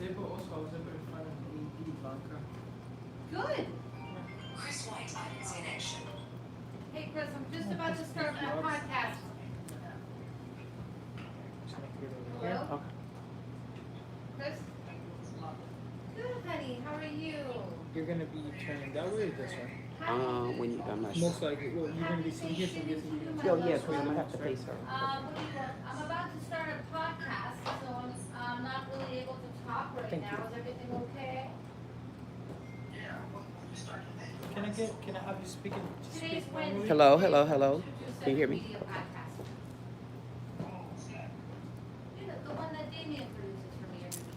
able also I was able to find an AD Blanca. Good. Chris White items in action. Hey Chris, I'm just about to start my podcast. Just gonna put it over Hello? here. Okay. Chris? Good, honey. How are you? You're gonna be turning that way or this way? When you, I'm not sure. Most likely. Well, you're gonna be sitting here, so I'm guessing you're gonna Yo, yeah, because I'm gonna have to face her. What do you want? I'm about to start a podcast, so I'm not really able to talk right Thank now. you. Is everything okay? Can I have you speaking? Today's Speak Wednesday. normally? Hello, hello, hello. Can you hear me? Video podcast. You know, the one that Damien produces for me every week.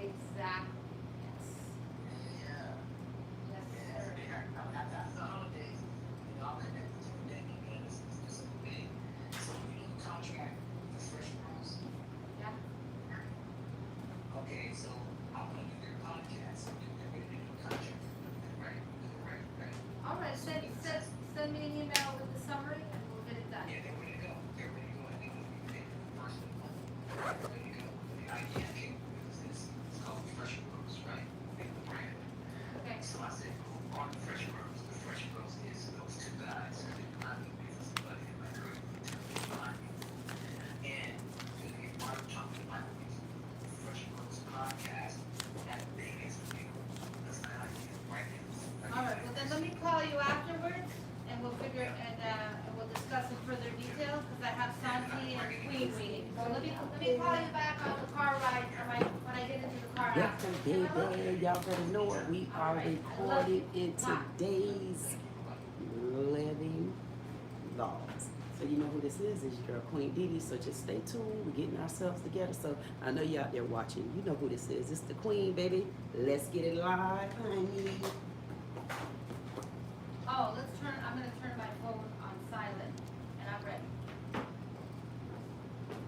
Exactly. Yes. Yes, sir. Yeah. Okay, so I'm gonna do their podcast. They're gonna do a contract. Right? All right. Send me an email with the summary, and we'll get it done. Yeah, they're ready to go. They're ready to go. I think we'll be the first of the month. They're ready to go. The idea came with this. It's called Fresh Bros, right? Think the brand. Okay. So I said, who are the Fresh Bros? The Fresh Bros is those two guys who did not do business buddy in my career. And we are talking about the Fresh Bros podcast. That thing is real. That's the idea, right? All right. Well, then let me call you afterwards, and we'll figure and we'll discuss in further detail because I have Santi and Queen waiting. So let me call you back on the car ride or when I get into the car Yes, after. baby, y'all better know it. We are recording in today's living laws. So you know who this is your girl Queen Dee Dee. So just stay tuned. We're getting ourselves together. So I know you out there watching. You know who this is. It's the Queen, baby. Let's get it live, honey. Oh, I'm gonna turn my phone on silent, and I'm ready.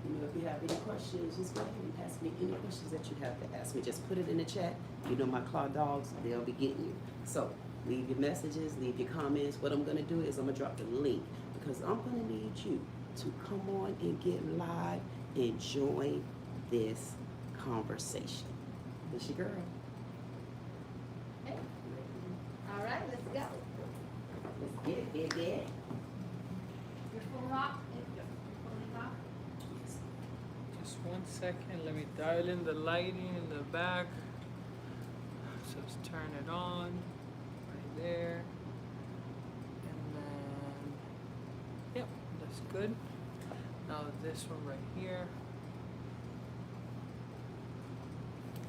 You know, if you have any questions, just go ahead and ask me any questions that you have to ask me. Just put it in the chat. You know my claw dogs, they'll be getting you. So leave your messages, leave your comments. What I'm gonna do is I'm gonna drop the link because I'm gonna need you to come on and get live and join this conversation. It's your girl. Okay. All right, let's go. Let's get it, baby. Your phone off. Your phone is off. Just 1 second. Let me dial in the lighting in the back. So let's turn it on right there. And then, yep, that's good. Now this one right here.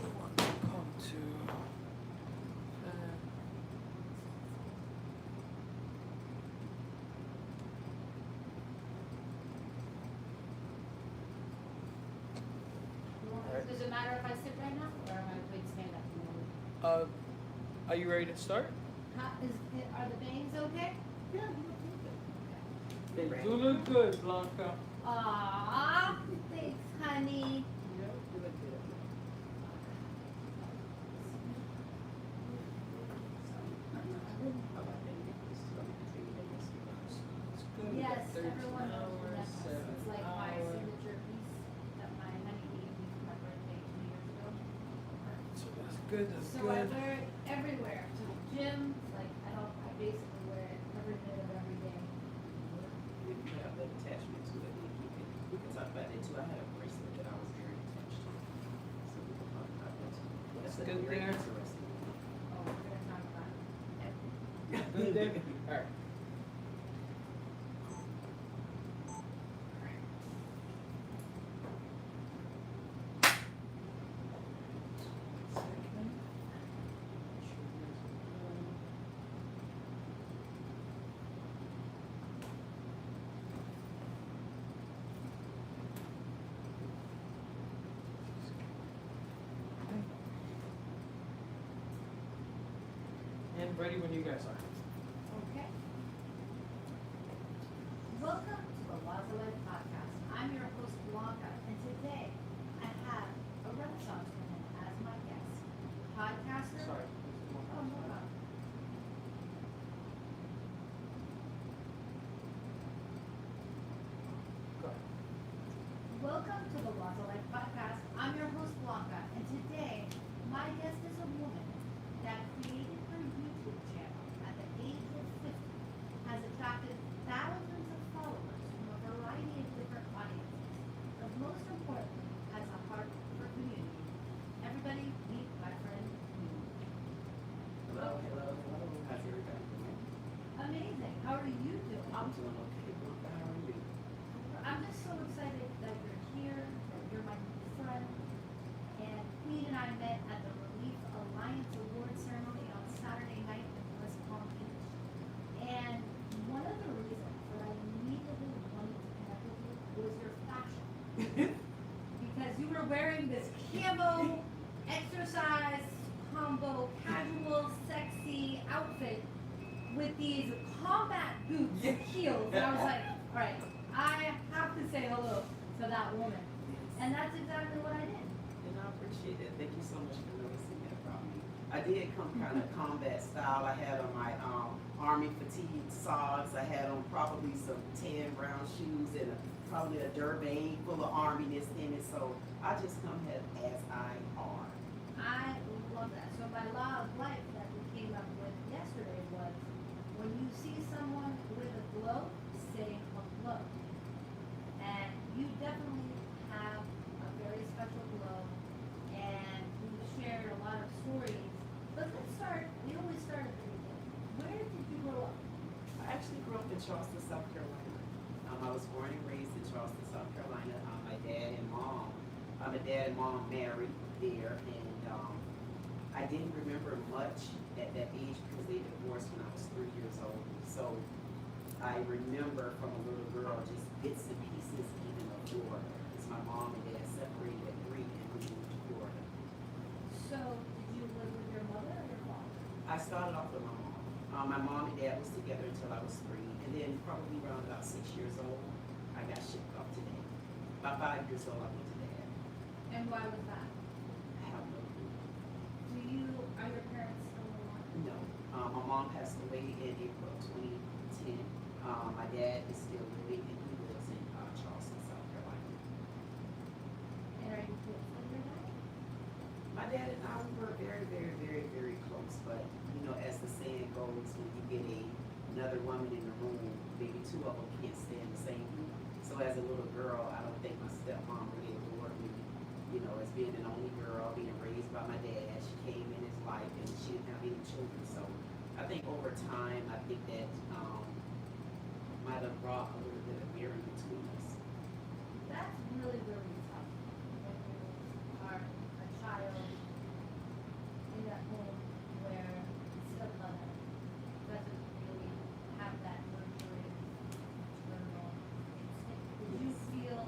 We want to come to Alright. Does it matter if I sit right now, or am I going to stand up? Are you ready to start? Are the bangs okay? Yeah. They do look good, Blanca. Aww, thanks, honey. Yes, everyone knows what that is. It's like my signature piece that my honey gave me for my birthday 2 years ago. So that's good, that's So I good. wear it everywhere, to the gym, like, I basically wear it every minute of every day. We can have that attachment to it. We can talk about that too. I had a bracelet that I was very attached to. So we can talk about that too. That's That's good very there. interesting. Oh, we're gonna talk about it. Good there? Alright. And ready when you guys are. Okay. Welcome to the Laws of Life podcast. I'm your host, Blanca, and today I have a Renaissance woman as my guest. Podcaster. Sorry. Oh, no problem. Go ahead. I'm doing okay. Blanca, how are you? I'm just so excited that you're here, that you're my new friend. And Queen and I met at the Relief Alliance Award ceremony on Saturday night in West Palm Beach. And one of the reasons that I immediately wanted to connect with you was your fashion. Because you were wearing this camo, exercise, combo, casual, sexy outfit with these combat boots and heels. And I was like, all right, I have to say hello to that woman. And that's exactly what I did. And I appreciate that. Thank you so much for noticing that about me. I did come kind of combat style. I had on my army fatigue socks. I had on probably some tan brown shoes and probably a Durban full of arminess in it. So I just come as I are. I love that. So my law of life that we came up with yesterday was, when you see someone with a glow, say hello. And you definitely have a very special glow, and we shared a lot of stories. But let's start, we always start at the beginning. Where did you grow up? I actually grew up in Charleston, South Carolina. I was born and raised in Charleston, South Carolina. My dad and mom married there, and I didn't remember much at that age because they divorced when I was 3 years old. So I remember from a little girl just bits and pieces even of Florida, because my mom and dad separated at 3 and we moved to Florida. So did you live with your mother or your father? I started off with my mom. My mom and dad was together until I was 3, and then probably around about 6 years old, I got shipped off to dad. About 5 years old, I went to dad. And why was that? I have no clue. Are your parents still alive? No. My mom passed away in April of 2010. My dad is still living, and he lives in Charleston, South Carolina. And are you close with your dad? My dad and I, we were very, very, very, very close. But, you know, as the saying goes, when you get another woman in the room, maybe 2 of them can't stand the same room. So as a little girl, I don't think my stepmom really adored me. You know, as being an only girl, being raised by my dad, she came in his life and she didn't have any children. So I think over time, I think that might have brought a little bit of marriage between us. That's really, really tough when you are a child in a home where stepmother doesn't really have that nurturing maternal instinct. Did you feel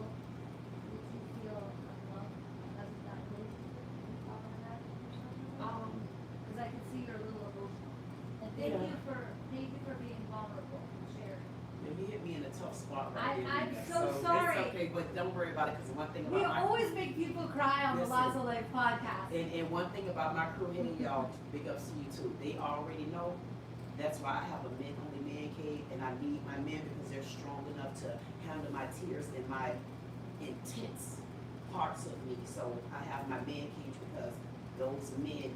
alone because of that relationship that you thought I had or something? Because I can see you're a little emotional. And thank Yeah. you for being vulnerable and sharing. And he hit me in a tough spot right there. I'm so sorry. It's okay, but don't worry about it, because one thing We about my always make people cry on the Listen. Laws of Life podcast. and one thing about my crew here, y'all, big ups to you too. They already know. That's why I have a men-only man cave, and I need my men because they're strong enough to handle my tears and my intense parts of me. So I have my man cage because those men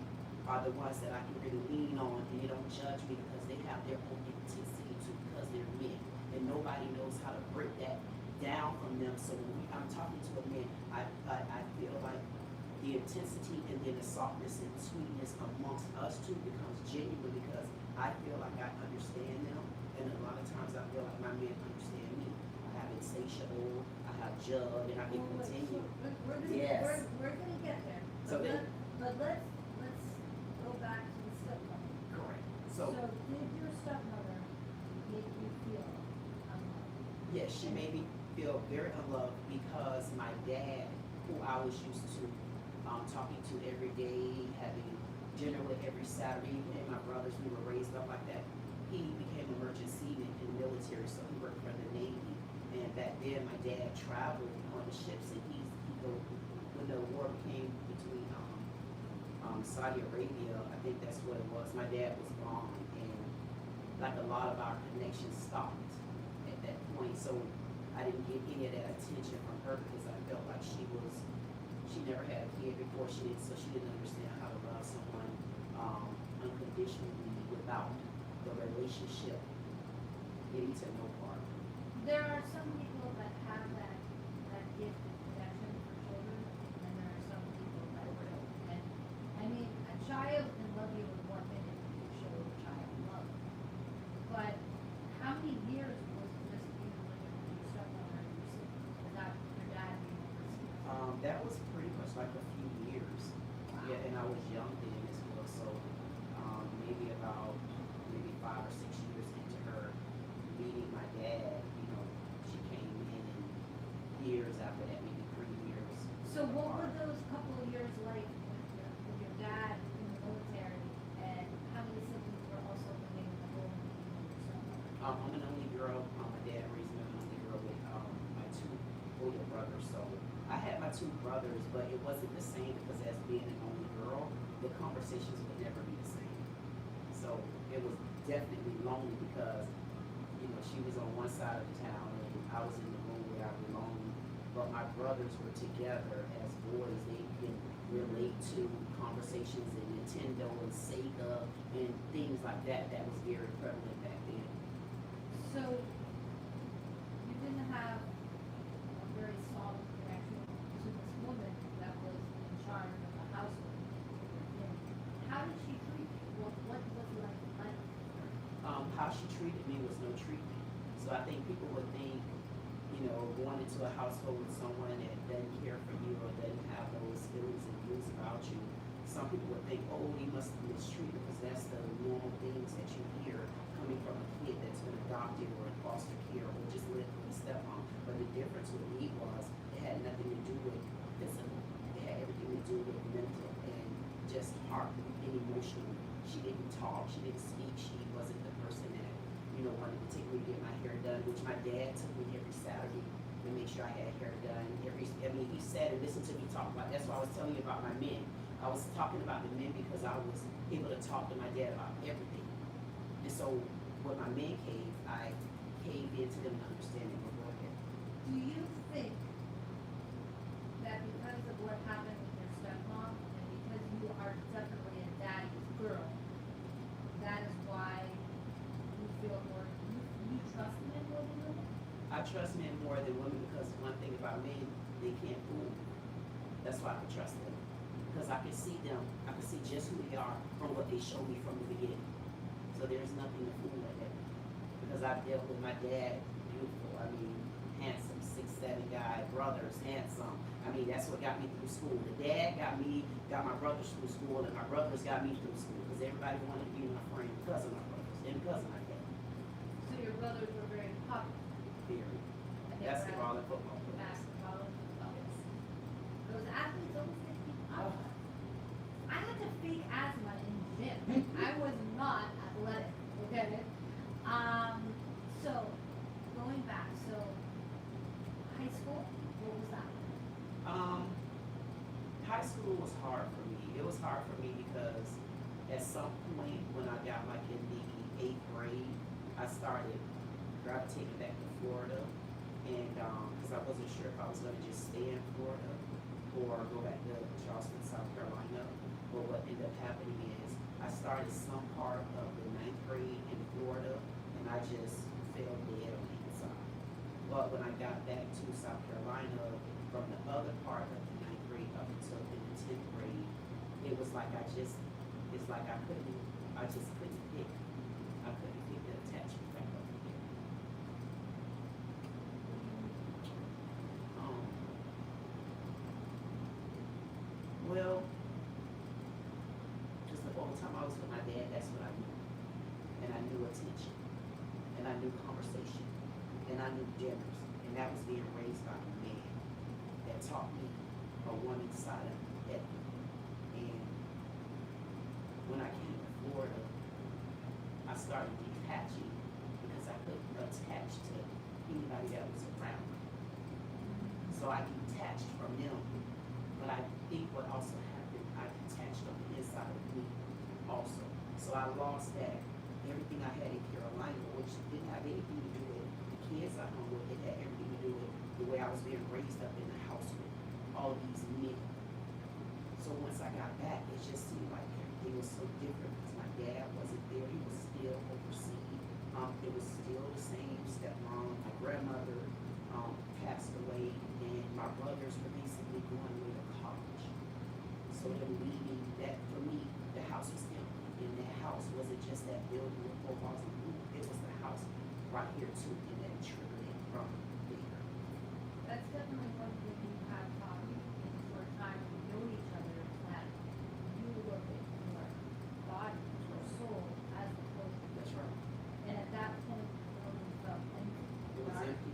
are the ones that I can really lean on, and they don't judge me because they have their own intensity too, because they're men, and nobody knows how to break that down from them. So when I'm talking to a man, I feel like the intensity and then the softness and sweetness amongst us two becomes genuine, because I feel like I understand them, and a lot of times I feel like my men understand me. I have insatiable, I have jug, and I can continue. We're gonna, Yes. we're gonna get there. So then- But let's go back to the stepmother. Correct. So did your stepmother make you feel unloved? Yes, she made me feel very unloved because my dad, who I was used to talking to every day, having dinner with every Saturday, and my brothers, we were raised up like that. He became a merchant seaman in the military, so he worked for the Navy. And back then, my dad traveled on the ships, and he go when the war came between Saudi Arabia, I think that's what it was. My dad was gone, and like a lot of our connections stopped at that point. So I didn't get any of that attention from her because I felt like she never had a kid before, so she didn't understand how to love someone unconditionally without the relationship getting to know part. There are some people that have that gift and connection for children, and there are some people that don't. And I mean, a child can love you in 1 minute if you show a child love. But how many years was after that, maybe 3 years. So what were those couple of years like with your dad in the military, and how many siblings were also living in the home? I'm an only girl. My dad raised me as an only girl with my 2 older brothers. So I had my 2 brothers, but it wasn't the same because as being an only girl, the conversations would never be the same. So it was definitely lonely because, you know, she was on one side of the town and I was in the room where I belonged. But my brothers were together as boys. They can relate to conversations in Nintendo and Sega and things like that. That was very prevalent back then. So you didn't have a very solid connection to this woman that was in charge of the household. How did she treat you? What was life like? How she treated me was no treatment. So I think people would think, you know, going into a household with someone that doesn't care for you or doesn't have those feelings and views about you, some people would think, oh, you must be mistreated because that's the normal things that you hear coming from a kid that's been adopted or in foster care or just lived with a stepmom. But the difference with me was it had nothing to do with physical. It had everything to do with mental and just heart and emotional. She didn't talk, she didn't speak, she wasn't the person that, you know, wanted to take me to get my hair done, which my dad took me every Saturday to make sure I had hair done. He sat and listened to me talk about, that's why I was telling you about my men. I was talking about the men because I was able to talk to my dad about everything. And so with my man cave, I caved into them understanding what go ahead. Do you think that because of what happened with your stepmom, and because you are definitely a daddy's girl, that is why you feel more, you trust men more than women? I trust men more than women because one thing about men, they can't fool me. That's why I can trust them. Because I can see them, I can see just who they are from what they showed me from the beginning. So there's nothing to fool at them. Because I've dealt with my dad, beautiful, I mean, handsome, 6'7" guy, brothers, handsome. I mean, that's what got me through school. The dad got my brothers through school, and my brothers got me through school. Because everybody wanted to be my friend because of my brothers, and because of my dad. So your brothers were very popular. Period. And they were Basketball and football players. basketball and football. Those athletes always get beat up. I had to fake asthma in gym. I was not athletic, okay? So, going back, so high school, what was that? High school was hard for me. It was hard for me because at some point when I got like in the 8th grade, I started gravitating back to Florida, and because I wasn't sure if I was going to just stay in Florida or go back to Charleston, South Carolina. But what ended up happening is I started some part of the 9th grade in Florida, and I just fell dead on the inside. But when I got back to South Carolina from the other part of the 9th grade up until in the 10th grade, it was like it's like I just couldn't pick the attachment back up again. Well, just the whole time I was with my dad, that's what I knew. And I knew attention. And I knew conversation. And I knew dinners. And that was being raised by a man that taught me a woman's side of it. And when I came to Florida, I started detaching because I couldn't attach to anybody that was around me. So I detached from them. But I think what also happened, I detached on the inside of me also. So I lost that. Everything I had in Carolina, which didn't have anything to do with the kids I hung with, it had everything to do with the way I was being raised up in the house with all these men. So once I got back, it just seemed like everything was so different because my dad wasn't there. He was still overseas. It was still the same stepmom. My grandmother passed away, and my brothers were basically going away to college. So them leaving, that for me, the house was empty. And that house wasn't just that building with 4 walls and roof. It was the house right here too, and that triggered it from there. That's definitely one thing you have taught me in the short time we know each other, is that you look at your body, your soul, as opposed to. That's right. And at that point, you only felt empty. It was right? empty.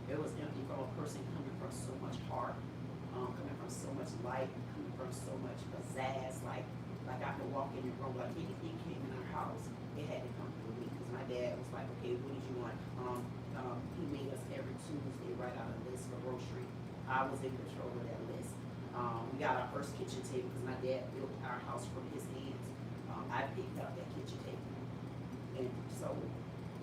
It was empty from a person coming from get me wrong, like anything came in our house, it had to come through me, because my dad was like, okay, what did you want? He made us every Tuesday write out a list for grocery. I was in control of that list. We got our first kitchen table, because my dad built our house from his hands. I picked up that kitchen table. And so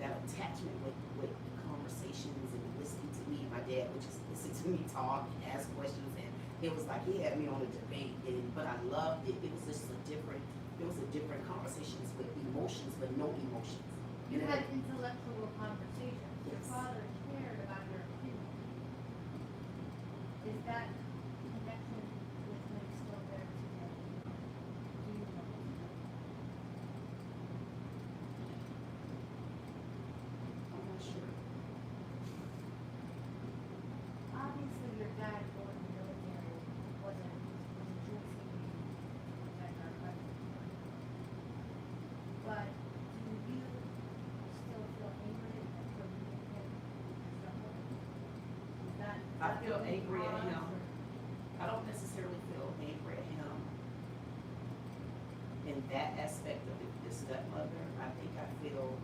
that attachment with conversations and listening to me, my dad would just listen to me talk and ask questions, and it was like he had me on a debate, but I loved it. It was just a different conversations with emotions, but no emotions. You had intellectual conversations. Your Yes. father cared about your opinion. Is that connection with him still there today? Do you know? I'm not sure. Obviously, your dad going to the military wasn't choosing you to protect our country. But do you still feel angry for being him as a whole? Is that I feel the angry at cause, him. or- I don't necessarily feel angry at him in that aspect of the stepmother. I think I feel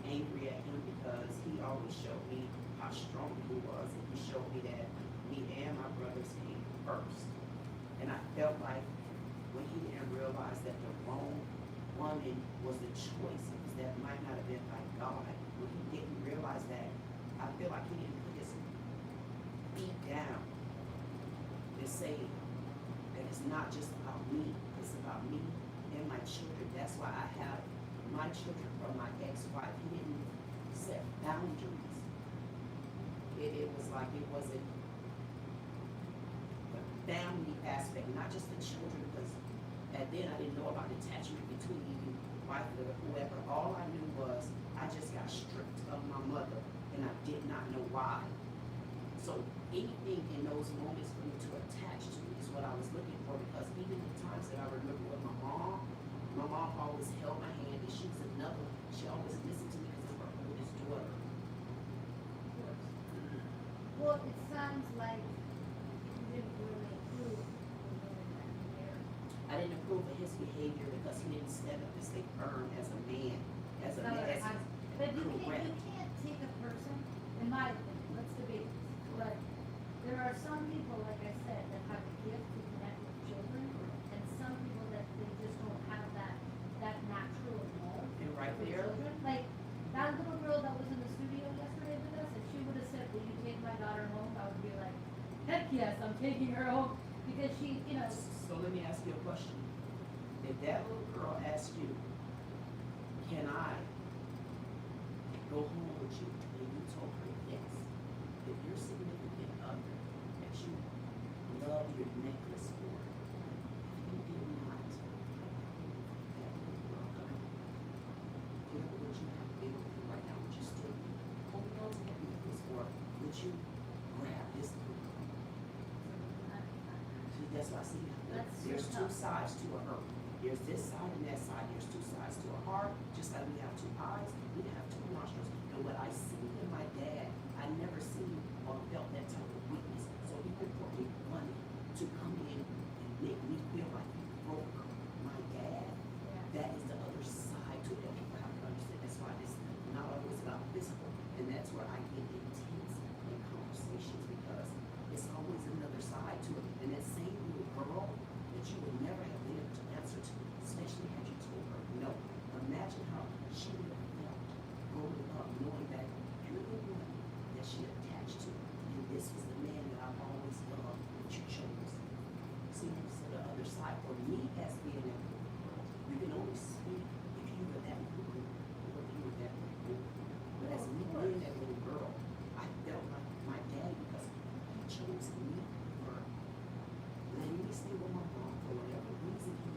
angry at him because he always showed me how strong he was, and he showed me that me and my brothers came first. And I felt like when he didn't realize that the wrong woman was the choice, because that might not have been by God. When he didn't realize that, I feel like he didn't put his feet down and say that it's not just about me, it's about me and my children. That's why I have my children from my ex-wife. He didn't set boundaries. It was like it wasn't the family aspect, not just the children, because and then I didn't know about attachment between wife or whoever. All I knew was I just got stripped of my mother, and I did not know why. So anything in those moments for me to attach to is what I was looking for, because even the times that I remember with my mom always held my hand, and she always listened to me because it's her oldest daughter. Well, it sounds like you didn't really approve of the woman that you married. I didn't approve of his behavior because he didn't stand up and stay firm as a man, as a No, man. but you correct. can't take a person, in my opinion, let's debate this, but there are some people, like I said, that have a gift to connect with children, and some people that they just don't have that natural love And right for there, children. Like, that little girl that was in the studio yesterday with us, if she would have said, will you take my daughter home, I would be like, heck yes, I'm taking her home, because she, you know, so let me ask you a question. If that little girl asked you, can I go home with you? And you told her yes. If your significant other that you love your necklace for, if you did not, that little girl come, you know what you have to be with you right now, would you still hold on to that necklace, or would you grab this girl? See, that's why I see, there's two sides to a hurt. There's this side and that side. There's two sides to a heart. Just like we have two eyes, we have two nostrils. And what I see in my dad, I never seen or felt that type of weakness. So he would put me money to come in and make me feel like he broke my dad. That is the other side to it that people have to understand. That's why it's not always about physical. And that's where I get intense in conversations, because it's always another side to it. And that same little girl that you would never have been able to answer to, especially had you told her no. Imagine how she would have felt growing up knowing that you're the one that she attached to, and this was the man that I've always loved that you chose. See, so the other side for me as being that little girl, you can only speak if you were that little girl or if you were that little boy. But as me being that little girl, I felt like my daddy, because he chose me for letting me stay with my mom for whatever reason he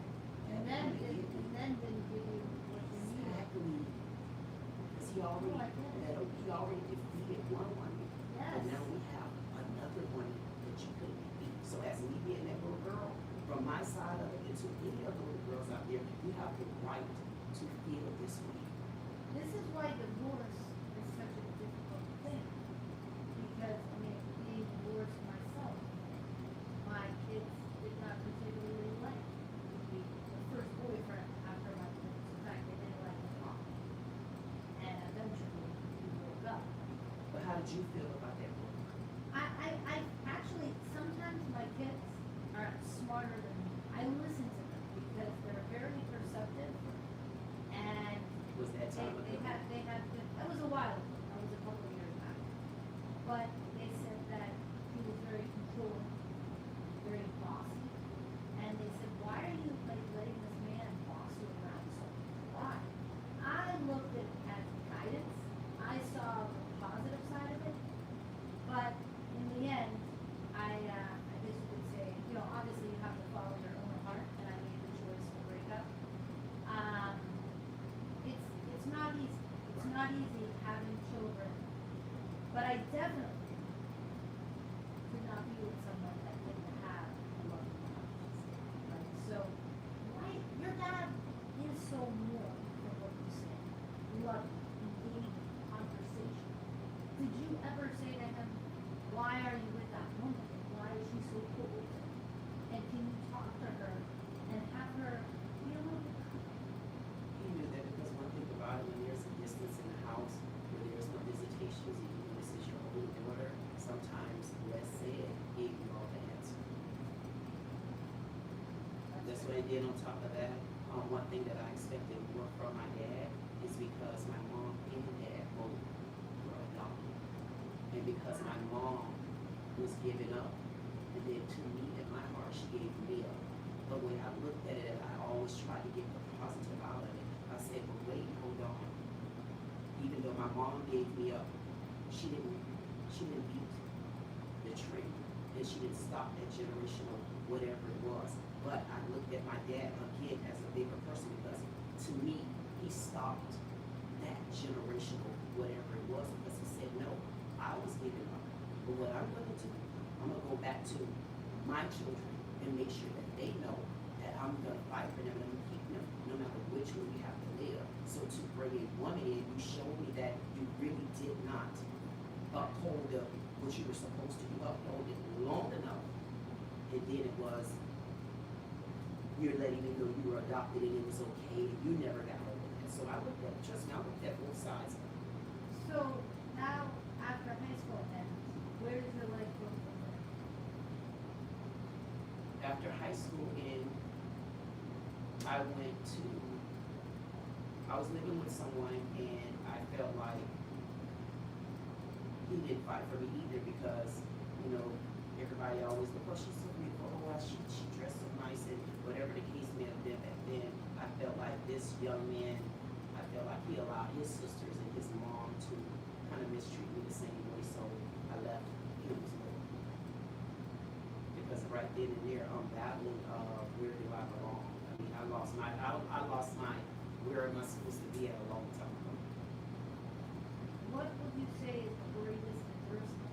and then didn't give you what you needed. exactly, because he already Oh, I get it. he already defeated one woman, Yes. and now we have another one that you couldn't defeat. So as me being that little girl, from my side of it, and to any other little girls out there, you have the right to feel this way. This is why divorce is such a difficult thing. Because, I mean, being divorced myself, my kids did not particularly like the first boyfriend after did you feel about that book? I actually, sometimes my kids are smarter than me. I listen to them because they're very perceptive and Was that time ago? they have, that was a while ago, that was a couple of years back. But they said that he was very controlling, very bossy. And they said, why are you like letting this man boss you around so much? Why? I looked at it as guidance. I saw the positive side of it. But in the end, I guess you could say, you know, obviously you have to follow your own heart, and I made the choice to break up. It's not easy. It's not easy having children, but I definitely could not be with someone that didn't have a loving relationship. Right? So, why your dad is so more than what you say. Loving, engaging, conversation. Did you ever say to him, why are you with that woman? Why is she so cold? And can you talk to her and have her be a little bit He knew that because one thing about it, when there's a distance in the house, where there's no visitations, and you know this is your only daughter, sometimes less said gave you all the answer. That's why, then on top of that, one thing that I expected more from my dad is because my mom and dad both were adopted. And because my mom was giving up, and then to me, in my heart, she gave me up. But when I looked at it, I always tried to get the positive out of it. I said, but wait, hold on. Even though my mom gave me up, she didn't beat the tree, and she didn't stop that generational whatever it was. But I looked at my dad again as a bigger person because to me, he stopped that generational whatever it was because he said, no, I was giving up. But what I'm gonna do, I'm gonna go back to my children and make sure that they know that I'm gonna fight for them and I'm gonna keep them no matter which way we have to live. So to bring a woman in, you showed me that you really did not uphold what you were supposed to. You upheld it long enough, and then it was you're letting me know you were adopted and it was okay and you never got over that. So I looked at, trust me, I looked at both sides. So now, after high school then, where does your life go from there? After high school I was living with someone and I felt like he didn't fight for me either because, you know, everybody always look, oh, she's so beautiful, oh, she dressed so nice, and whatever the case may have been back then, I felt like this young man, I felt like he allowed his sisters and his mom to kind of mistreat me the same way, so I left him as well. Because right then and there, I'm battling, where do I belong? I mean, I lost my, where am I supposed to be at a long time ago? What would you say is the greatest adversity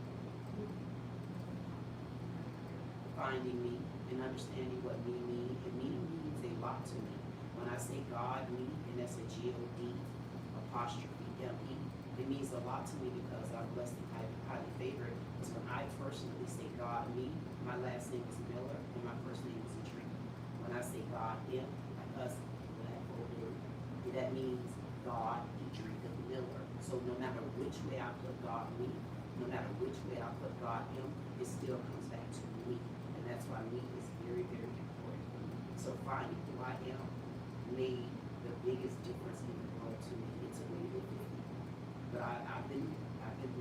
you've Finding me and understanding what me means, and me means a lot to me. When I say God, me, and that's a G-O-D apostrophe M-E, it means a lot to me because I'm blessed and highly favored. Because when I personally say God, me, my last name is Miller and my first name is Adrika. When I say God, him, like us, black folder, that means God, Adrika, Miller. So no matter which way I put God, me, no matter which way I put God, him, it still comes back to me. And that's why me is very, very important. So finding who I am made the biggest difference in the world to me. It's a way to live. But I've been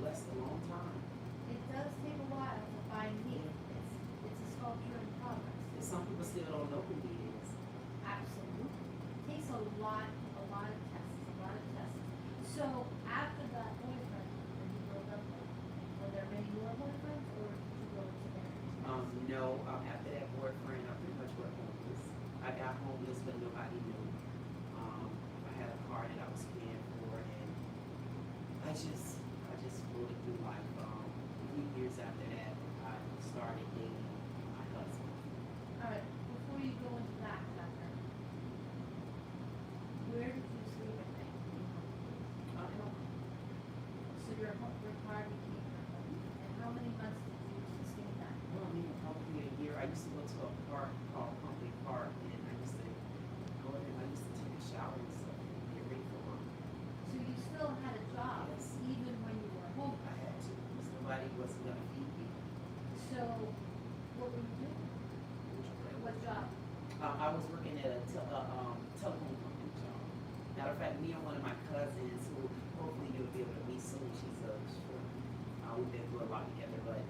blessed a long time. It does take a while to find me. It's a sculpture in progress. And some people still don't know who he is. Absolutely. It takes a lot of tests. So after that boyfriend that you broke up with, were there many more boyfriends or did you go to marriage? No, after that boyfriend, I pretty much went homeless. I got homeless, but nobody knew. I had a car that I was paying for, and I just floated through life. A few years after that, I started dating my husband. All right, before you go into that chapter, where did you sleep at night? So your home required you keep your home, and how many months did you sustain that? Well, I mean, probably a year. I used to go to a park called Pumpkin Park, and I used to go in and I used to take a shower and stuff and get ready for work. So you still had a job, Yes. even when you were home. I had to. a telephone company job. Matter of fact, me and one of my cousins, who hopefully you'll be able to meet soon, we've been through a lot together, but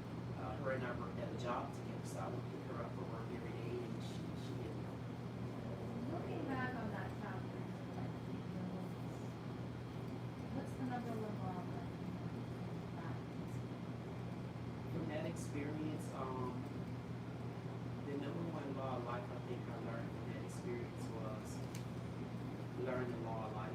her and I worked at a job together, so I would pick her up for work every day, and she didn't know. Looking back on that chapter, what's the number one law that From that experience, the number one law of life I think I learned from that experience was learn the law of life.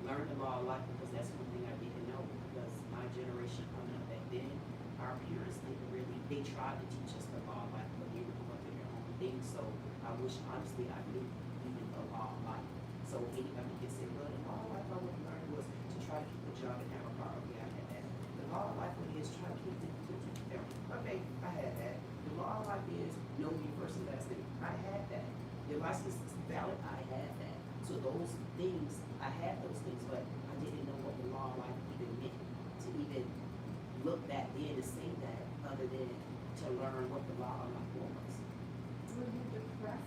Learn the law of life because that's one thing I didn't know, because my generation coming up back then, our parents didn't really, they tried to teach us the law of life, but they were going through their own thing, so I wish honestly I knew even the law of life. So anybody can say, well, the law of life I would have learned was to try to keep a job and have a car. Okay, I had that. The law of life is try to keep the okay, I had that. The law of life is know your first and last name. I had that. Your license is valid. I had that. So those things, I had those things, but I didn't know what the law of life even meant to even look back then and say that, other than to learn what the law of life was. were you depressed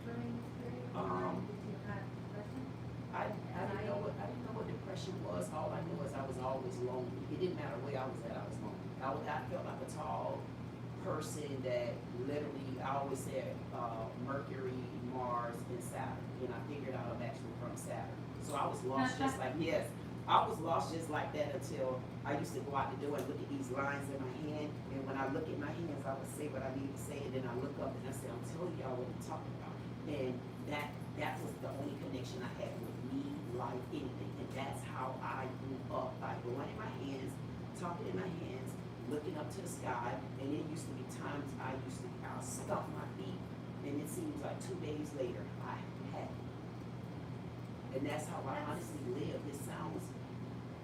during this period of time? Did you have depression? I didn't know what depression was. All I knew was I was always lonely. It didn't matter where I was at, I was lonely. I felt like a tall person that literally, I always said Mercury, Mars, and Saturn. And I figured out I'm actually from Saturn. So I was lost just like, yes, I was lost just like that until I used to go out the door and look at these lines in my hand. And when I look at my hands, I would say what I needed to say. And then I look up and I say, I'm telling y'all what I'm talking about. And that was the only connection I had with me, life, anything. And that's how I grew up, by going in my hands, talking in my hands, looking up to the sky. And it used to be times I'll stomp my feet, and it seems like 2 days later I had it. And that's how I honestly live. It sounds,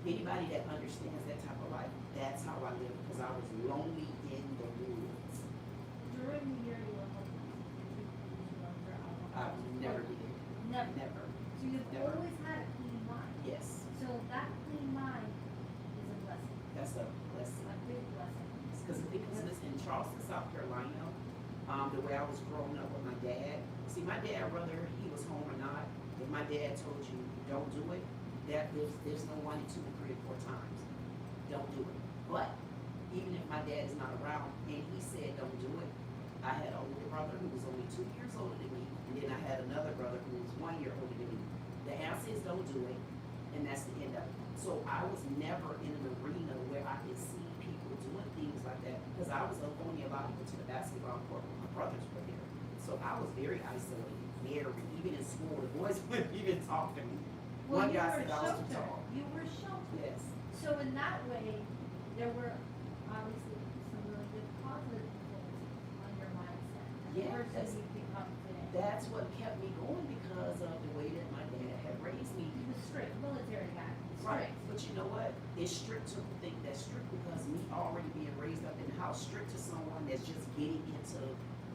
anybody that understands that type of life, that's how I live, because I was lonely in the woods. During the year you were homeless, did you use drugs or I alcohol? never did. Never. Never. So you've Never. always had a clean mind. Yes. So that clean mind is a blessing, That's a blessing. a big blessing. Because in Charleston, South Carolina, the way I was growing up with my dad, see, my dad, whether he was home or not, if my dad told you, don't do it, there's no 1 and 2 and 3 and 4 times. Don't do it. But even if my dad is not around and he said don't do it, I had an older brother who was only 2 years older than me, and then I had another brother who was 1 year older than me. The answer is don't do it, and that's the end of it. So I was never in an arena where I could see people doing things like that, because I was only allowed to go to the basketball court when my brothers were there. So I was very isolated, even in school, the boys wouldn't even talk to me. Well, One you guy were said I was too sheltered. tall. You were sheltered. Yes. So in that way, there were obviously some really good positive influences on your mindset. And the Yeah, person that's- you've become today. That's what kept me going, because of the way that my dad had raised me. He was strict, military guy. Right, Strict. but you know what? It's strict to think that's strict because me already being raised up in the house, strict to someone that's just getting into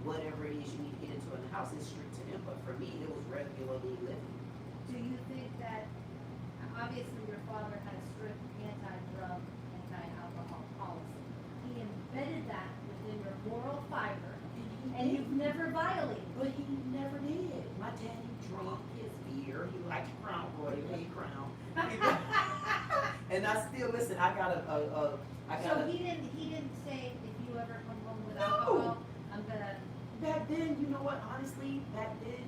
whatever it is you need to get into in the house is strict to them. But for me, it was regularly living. Do you think that, obviously your father had a strict anti-drug, anti-alcohol policy. He embedded that within your moral fiber, and you've never violated. But he never did. My daddy drank his beer. He liked Crown Royal. He made Crown. And I still listen. I got So he didn't say, if you ever come home with No. alcohol, I'm gonna, Back then, you know what? Honestly, back then,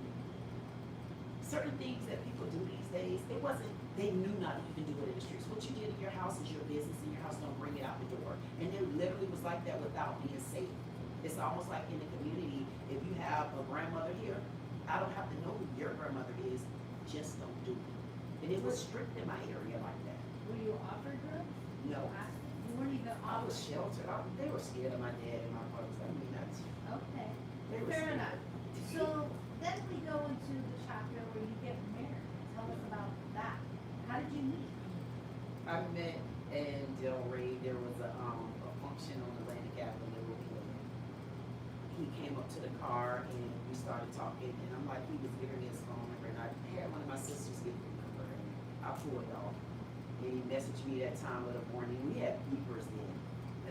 certain things that people do these days, it wasn't. They knew not to even do it in the streets. What you did in your house is your business, and your house don't bring it out the door. And it literally was like that without being safe. It's almost like in the community, if you have a grandmother here, I don't have to know who your grandmother is. Just don't do it. And it was strict in my area like that. were you offered drugs? No. You weren't even I was offered. sheltered. They were scared of my dad and my brothers. I mean, that's. Okay, They were fair scared. enough. So then we go into the chapter where you get married. Tell us about that. How did you meet? I met in Delray. There was a function on Atlantic Avenue. And he came up to the car and we started talking. And I'm like, he was giving me his phone number. And I had one of my sisters give me the number. And I pulled it off. And he messaged me that time of the morning. We had beepers then.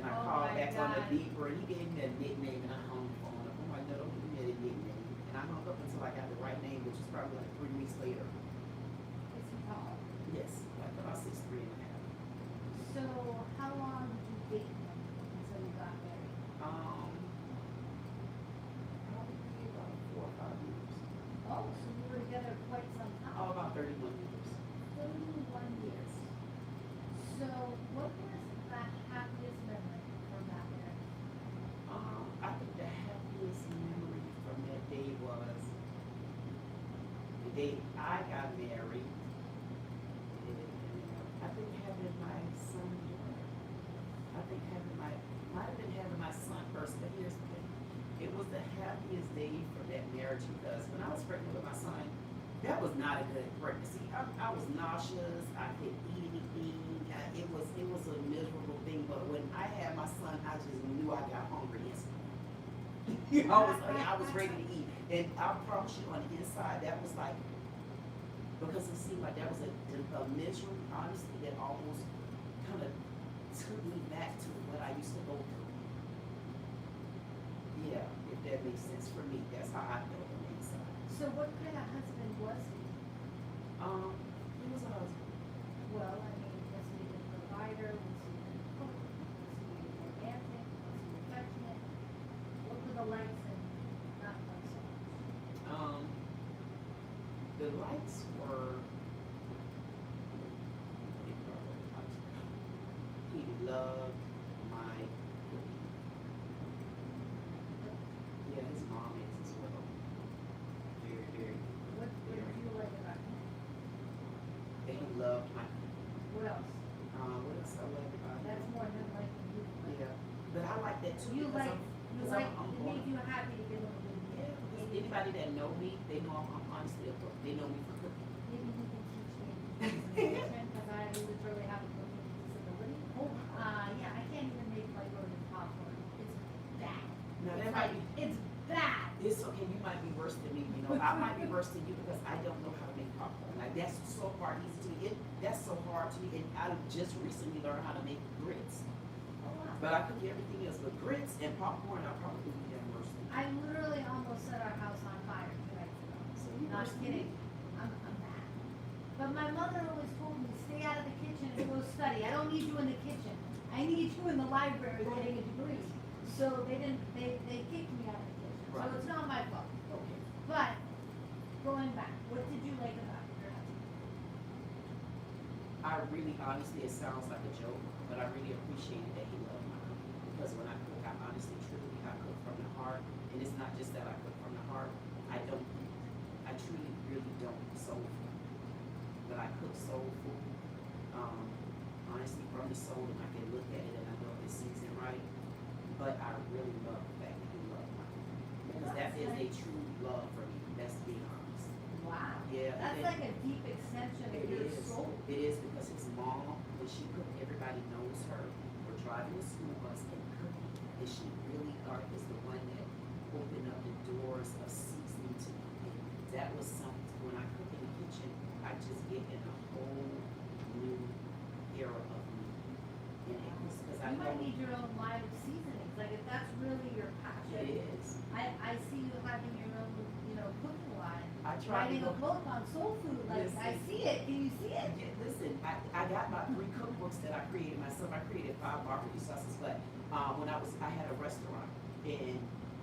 And I Oh called my back on the God. beeper and he gave me a nickname and I hung the phone up. I'm like, probably like 3 weeks later. Is he tall? Yes, like about 6'3.5". So how long did you date him until you got married? Probably about 4 or 5 years. Oh, so you were together quite some time. Oh, about 31 years. 31 years. So what was the happiest memory from that marriage? I think the happiest memory from that day was the day I got married. And I think having my son and daughter. I think might have been having my son first, but here's the thing. It was the happiest day for that marriage because when I was pregnant with my son, that was not a good pregnancy. I was nauseous. I couldn't eat anything. It was a miserable thing. But when I had my son, I just knew I got hungry instantly. I was ready to eat. And I promise you, on the inside, that was like, because it seemed like that was a misery, honestly, that almost kind of took me back to what I used to go through. Yeah, if that makes sense for me. That's how I felt on the inside. So what kind of husband was he? He was a husband. Well, I mean, was he a provider? Was he a cook? Was he romantic? Was he affectionate? What were the likes and not likes of him? The lights were. He loved my cooking. Yeah, his mom is as well. Very, very. What did you like about him? And he loved my cooking. What else? What else I like about him? That's more than liking you. Yeah, but I like that too. You because like, I'm it made you happy to get a little bit. Yeah, because anybody that know me, they know I'm honestly a cook. They know me for cooking. Maybe you can teach me because I literally have a cooking disability. Yeah, I can't even make like rodent popcorn. It's bad. Now that It's might like, be, it's bad. it's okay, you might be worse than me, you know. I might be worse than you because I don't know how to make popcorn. Like that's so hard, easy to me. That's so hard to me. And I just recently learned how to make grits. Oh, wow. But I cook everything else. But grits and popcorn, I probably be that worse than you. I literally almost set our house on fire 2 nights ago. So you Not worse than kidding. me. I'm mad. But my mother always told me, stay out of the kitchen and go study. I don't need you in the kitchen. I need you in the library getting a degree. So they kicked me out of the kitchen. So Right. it's not my fault. Okay. But going back, what did you like about your husband? I really, honestly, it sounds like a joke, but I really appreciated that he loved my cooking. Because when I cook, I honestly, truly, I cook from the heart. And it's not just that I cook from the heart. I truly, really don't soul food. But I cook soul food, honestly, from the soul, and I can look at it and I know if it's seasoned right. But I really love the fact that he loved my cooking. Because that is a true love for me. That's being honest. Wow. Yeah. That's and like a deep extension of it your is. soul. It is because his mom, when she cooked, everybody knows her for driving the school bus and cooking. And she really is the one that opened up the doors of seasoning to me. And that was something, when I cook in the kitchen, I just get in a whole new era of me. And it was because I You know might need your own line of seasonings. Like if that's really your passion. it is. I see you having your own, cooking line. I try to Writing a go. book on soul food. Like I Listen. see it. Can you see it? Yeah, listen, I got my 3 cookbooks that I created myself. I created 5 barbecue sauces, but when I had a restaurant and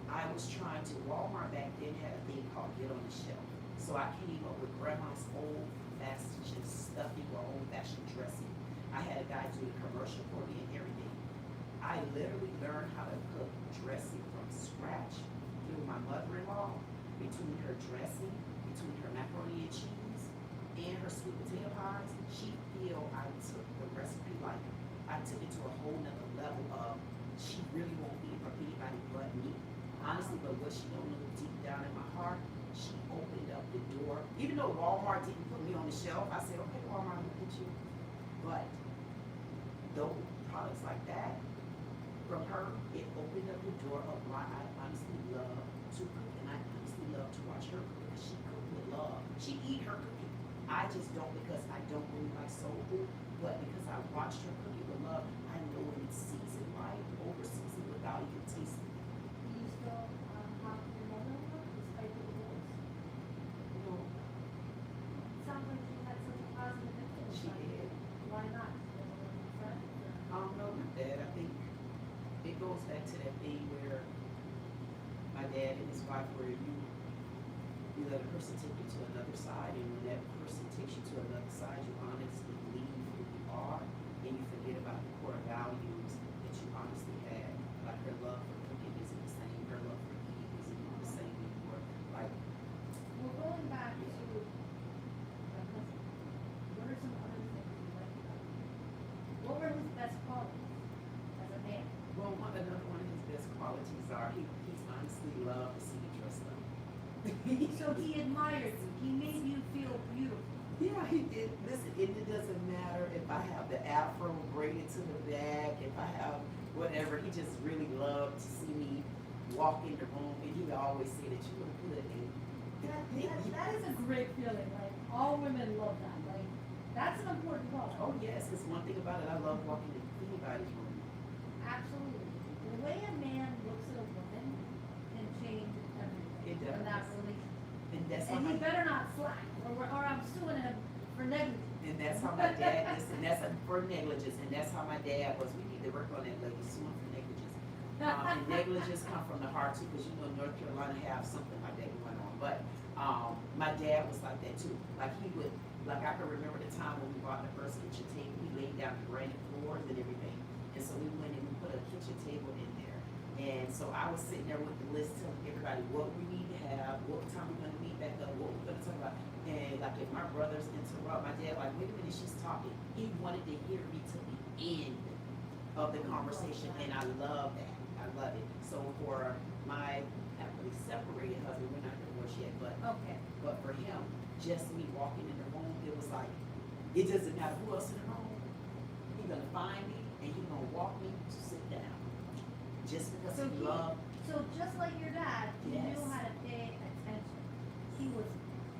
I was trying to, Walmart back then had a thing called Get on the Shelf. So I came up with grandma's old fashioned stuffing or old fashioned dressing. I had a guy do a commercial for me and everything. I literally learned how to cook dressing from scratch through my mother-in-law, between her dressing, between her macaroni and cheese, and her sweet potato pies. She feel I took the recipe like I took it to a whole nother level of she really won't eat from anybody but me. Honestly, but what she don't know deep down in my heart, she opened up the door. Even though Walmart didn't put me on the shelf, I said, okay, Walmart, look at you. But those products like that, from her, it opened up the door of why I honestly love to cook, and I honestly love to watch her cook because she cook with love. She eat her cooking. I just don't because I don't really like soul food, but because I watched her cook it with love, I know when it's seasoned right, over seasoned without even tasting it. Do you still talk to your mother-in-law despite the divorce? You know, goes back to that thing where my dad and his wife, where you let a person take you to another side, and when that person takes you to another side, you honestly leave who you are, and you forget about the core values that you honestly had. Like her love for cooking isn't the same, her love for eating isn't the same anymore. Like, Well, going back to my husband, what are some other things you like about him? What were his best qualities as a man? well, another one of his best qualities are he's honestly loved to see me dressed up. So he admired you, he made you feel beautiful. Yeah, he did. Listen, it doesn't matter if I have the afro braided to the back, if I have whatever. He just really loved to see me walk in the room, and he would always say that you look good. And That is a great feeling, like, all women love that, like, that's an important quality. oh yes, it's one thing about it. I love walking in anybody's room. Absolutely. The way a man looks at a woman can change everything It does. in that relationship. And that's how And my he better not slack, or I'm suing him for negligence. and that's how my dad is, and that's for negligence, and that's how my dad was. We need to work on that, lady, suing for negligence. And negligence come from the heart too, because you know North Carolina have something like that going on. But my dad was like that too. Like he would, like I can remember the time when we bought the first kitchen table. He laid down the granite floors and everything, and so we went and we put a kitchen table in there. And so I was sitting there with the list, telling everybody what we need to have, what time we're gonna meet back up, what we're gonna talk about. And like if my brothers interrupt, my dad like, wait a minute, she's talking. He wanted to hear me to the end of the conversation, and I love that. I love it. So for my happily separated husband, we're not divorced yet, Okay. but for him, just me walking in the room, it was like, it doesn't matter who else in the room. He's gonna find me and he's gonna walk me to sit down. Just because So he he- loved, So just like your dad, he Yes. knew how to pay attention. He was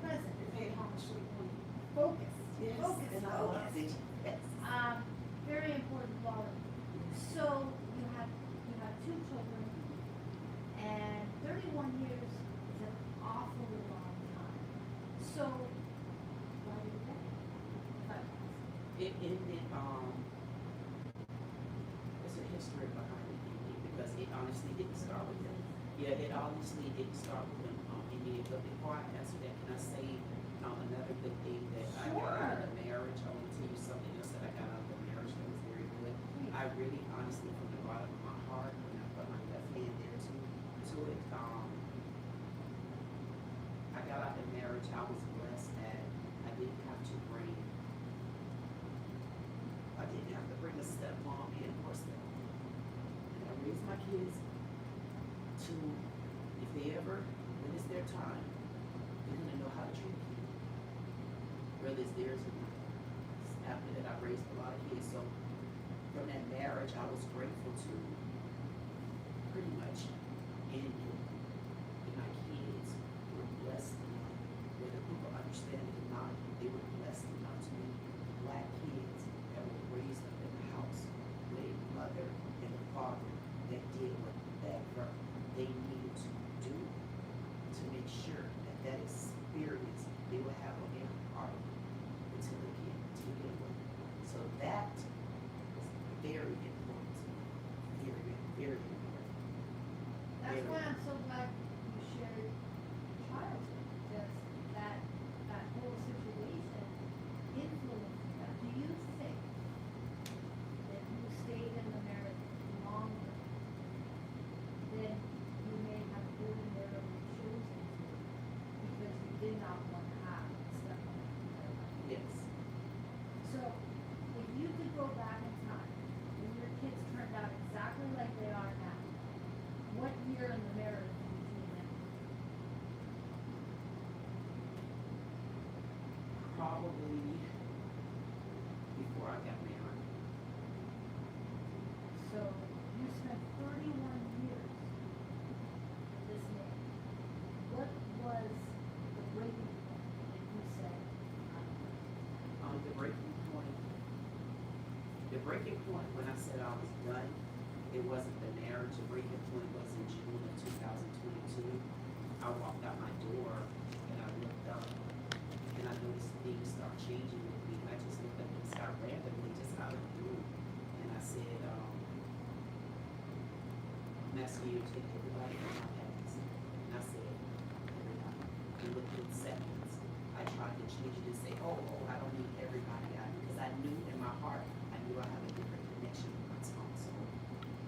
present, hey, how much do you want? focused, Yes, focused, and I love focused. it. Yes. Very important quality. So you have two children, and 31 years is an awfully long time. So why did it end? If I may ask. It ended, there's a history behind it ending, because it honestly didn't start with him. Yeah, it honestly didn't start with him, ending it, but before I answer that, can I say, another good thing that I got out of the marriage? I want to tell you something else that I got out of the marriage that was very good. I really honestly, from the bottom of my heart, when I put my left hand there to it, I got out of the marriage, I was blessed that I didn't have to bring a stepmom in or stepmom. And I raised my kids to, if they ever, when it's their time, they're gonna know how to treat people. Whether it's theirs or mine. After that, I raised a lot of kids, so from that marriage, I was grateful to pretty much end it. And my kids were blessed enough, whether people understand it or not, they were blessed enough to be black kids that were raised up in the house with a mother and a father that did what they needed to do to make sure that that experience they would have on their heart until they get to get away. So that was very important to me. Very, very important. That's why I'm so glad you shared childhood, because that whole situation influenced that. Do you think that you stayed in the marriage longer, then you may have ordinarily chosen to, because you did not want to have a stepmother in your life? Yes. So, if you could go back in time, when your kids turned out exactly like they are now, what year in the marriage would you choose them? Probably before I got married. So, you spent 31 years with this man. What was the breaking point that you said, The breaking point when I said I was done, it wasn't the marriage. The breaking point was in June of 2022. I walked out my door and I looked up and I noticed things start changing with me. I just looked up and it started randomly just out of the blue. And I said, asked me to take everybody in my past. And I said, everybody. And within seconds, I tried to change it and say, oh, I don't need everybody. Because I knew in my heart, I knew I had a different connection with my tongue. So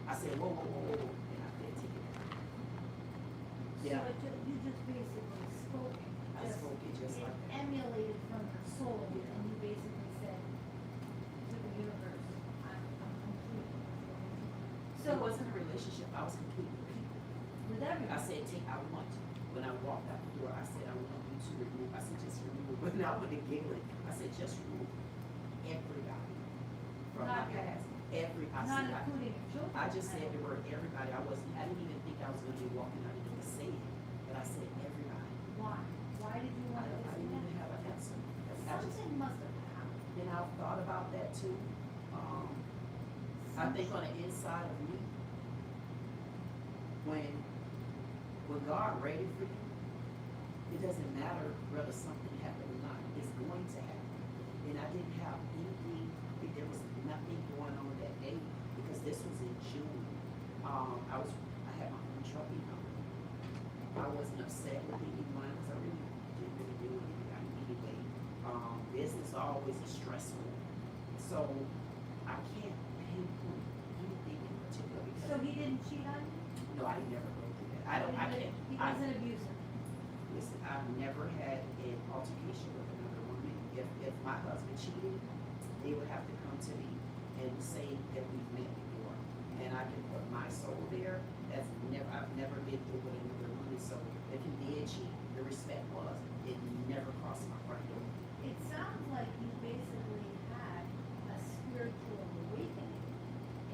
I said, whoa, and I did take it back. Yeah. So you just basically spoke. I spoke it just like that. Emulated from your soul, Yeah. and you basically said to the universe, I'm complete. So it wasn't a relationship. I was complete with people. With everyone. I said, I want to. When I walked out the door, I said, I want you to remove. I said, just remove. But now when they gave it, I said, just remove everybody from my Not past. Everybody. Not including your children. I just said the word everybody. I didn't even think I was going to be walking out and say it. But I said everybody. Why? Why did you I want to didn't say even that? have an answer. I just, Something must have happened. and I've thought about that too. I think on the inside of me, when God ready for you, it doesn't matter whether something happened or not. It's going to happen. And I didn't have anything. There was nothing going on that day because this was in June. I had my own trucking company. I wasn't upset with anyone because I really didn't really do anything anyway. Business always is stressful. So I can't pinpoint anything in particular because So he didn't cheat on you? no, I never go through that. I can't. He wasn't abusive. Listen, I've never had an altercation with another woman. If my husband cheated, they would have to come to me and say that we've met before. And I can put my soul there. I've never been through with another woman. So if he did cheat, the respect was, it never crossed my front door. It sounds like you basically had a spiritual awakening,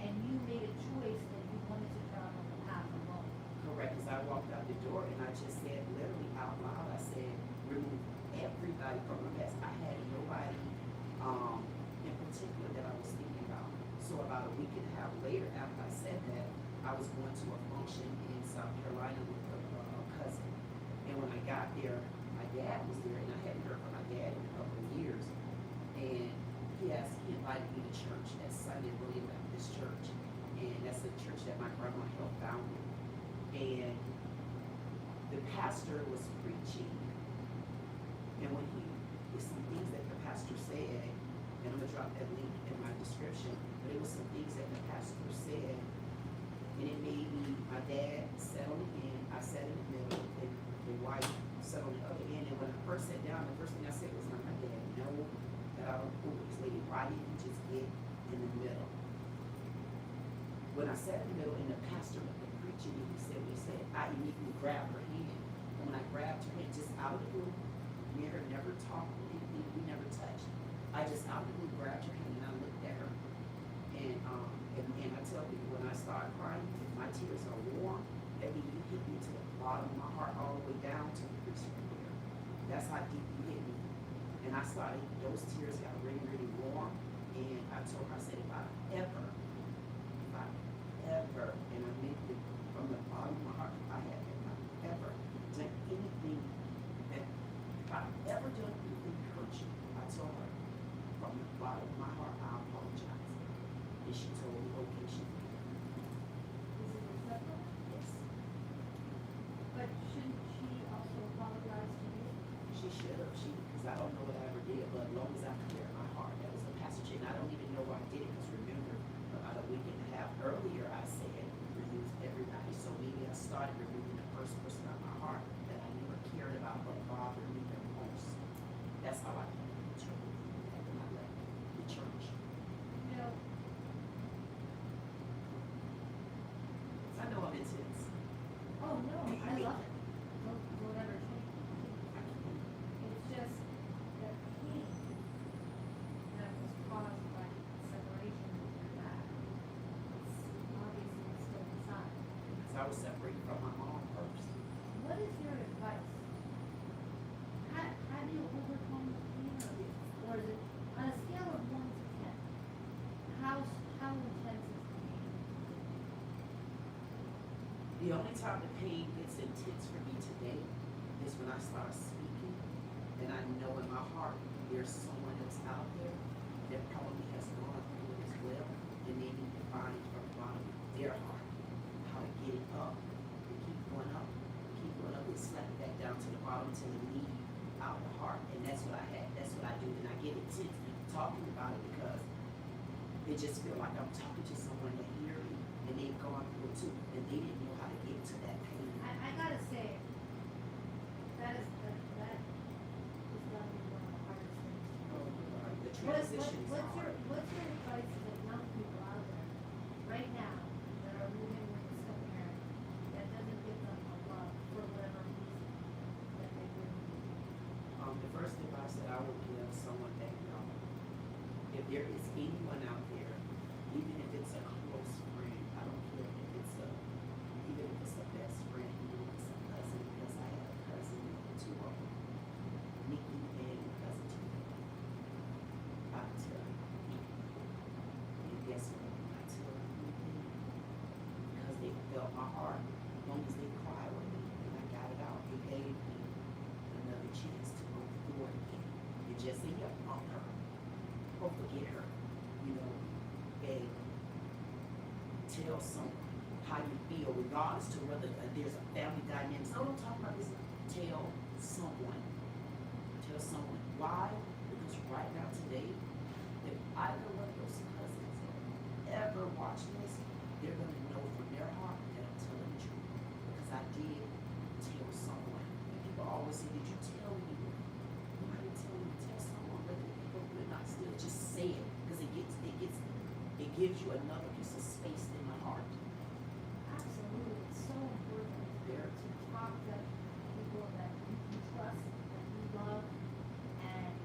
and you made a choice that you wanted to travel the path alone. Correct, as I walked out the door and I just said literally out loud, I said, remove everybody from my past. I had nobody in particular that I was thinking about. So about a week and a half later after I said that, I was going to a function in South Carolina with a cousin. And when I got there, my dad was there and I hadn't heard from my dad in a couple of years. And he invited me to church at Saiddit Baptist Church. And that's the church that my grandma helped founded. And the pastor was preaching, and when there's some things that the pastor said, and I'm gonna drop that link in my description, but it was some things that the pastor said, and it made me, my dad sat on the end, I sat in the middle, and the wife sat on the other end, and when I first sat down, the first thing I said was, my dad, no, that I don't fool this lady, why didn't you just get in the middle? When I sat in the middle and the pastor was preaching, and he said, I immediately grabbed her hand. And when I grabbed her hand, just out of the blue, me and her never talked, anything, we never touched. I just out of the blue grabbed her hand and I looked at her. And I tell people when I start crying, if my tears are warm, that means you hit me to the bottom of my heart, all the way down to the crease right there. That's how deep you hit me. And I started, those tears got really, really warm. And I told her, I said, if I ever, and I meant it from the bottom of my heart, if I had ever done anything that, if I ever done anything to hurt you, I told her from the bottom of my heart, I apologize. And she told me, okay, she did. Is it acceptable? Yes. But shouldn't she also apologize to you? She should have, because I don't know what I ever did, but as long as I cleared my heart, that was the passage. And I don't even know why I did it, because remember, about a week and a half earlier, I said, remove everybody. So maybe I started removing the first person out of my heart that I never cared about, but bothered me the most. That's how I came to the church, after I left the church. You know, I know I'm intense. oh no, I love it. Don't ever change. It's just that pain that was caused by separation with your dad. It's obviously still inside. Because I was separated from my mom first. What is your advice? How do you overcome the pain of it? Or is it, on a scale of 1 to 10, how intense is the pain? The only time the pain gets intense for me today is when I start speaking and I know in my heart there's someone else out there that probably has gone through it as well, and they need to find from the bottom of their heart how to get get it up, and keep going up, and slap it back down to the bottom to the knee, out the heart, and that's what I do, and I get intense talking about it because it just feel like I'm talking to someone that hear me, and they've gone through it too, and they didn't know how to get to that pain. I gotta say, that is one of the hardest things. The transition is hard. What's your advice to the young people out there right now that are moving with a single parent that doesn't give them a love for whatever reason that they really need? The first advice that I would give someone that, if there is anyone out there, even if it's a close friend, I don't care if it's even if it's a best friend, even if it's a cousin, because I have a cousin, two of them, Nikki and cousin two. I tell you, and guess what? I tell you, because they felt my heart, as long as they cried with me, and I got it out, it gave me another chance to go through it again. And just say, yeah, on her, or forget her, and tell someone how you feel, regardless to whether there's a family dynamic. I don't talk about this. Tell someone. Tell someone. Why? Because right now today, if either one of those cousins ever watch this, they're gonna know from their heart that I'm telling the truth. Because I did tell someone. And people always say, did you tell anyone? No, I didn't tell you. Tell someone. Let the people good not still just say it. Because it gives you another piece of space in the heart. Absolutely, it's so important to talk to people that you trust, that you love, and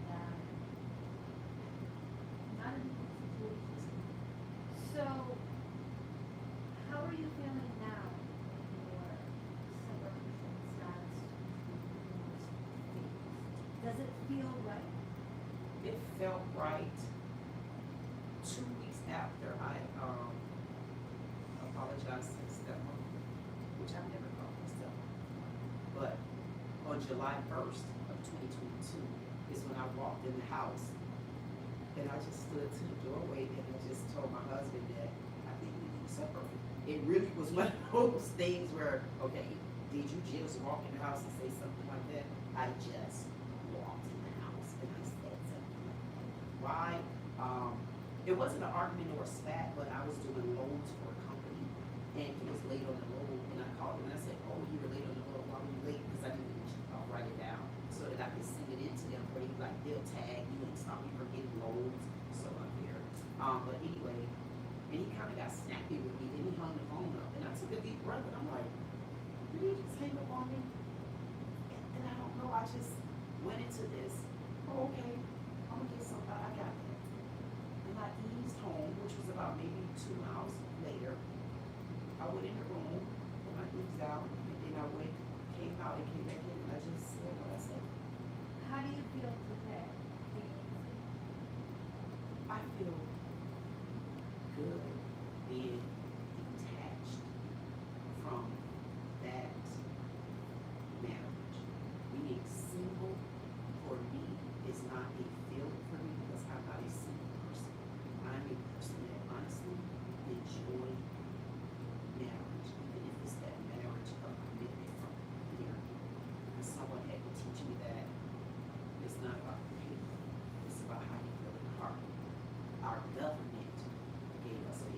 not in these situations. So, how are you feeling now in your separation status? Does it feel right? It felt right 2 weeks after I apologized to the stepmother, which I've never called my stepmother. But on July 1st of 2022 is when I walked in the house, and I just stood to the doorway and I just told my husband that I think we need to separate. It really was one of those things where, okay, did you just walk in the house and say something like that? I just walked in the house and I said something like that. Why? It wasn't an argument or a spat, but I was doing loads for a company, and he was late on the load, and I called him and I said, oh, you were late on the load, why were you late? Because I didn't write it down, so that I could send it in to them, where he's like, they'll tag you and stop you from getting loads, so I'm here. But anyway, and he kind of got snappy with me, then he hung the phone up, and I took a deep breath, and I'm like, did he just hang up on me? And I don't know, I just went into this, oh, okay, I'm gonna get somebody, I got that. And I eased home, which was about maybe 2 hours later. I went in the room, put my eaves out, and then I came out and came back in, and I just said what I said. How do you feel today? I feel good being detached from that marriage. Being single for me is not a feeling for me because I'm not a single person. I'm a person that honestly enjoy marriage, even if it's that marriage of commitment from here. And someone had to teach me that it's not about the paper, it's about how you feel in the heart. Our government gave us a,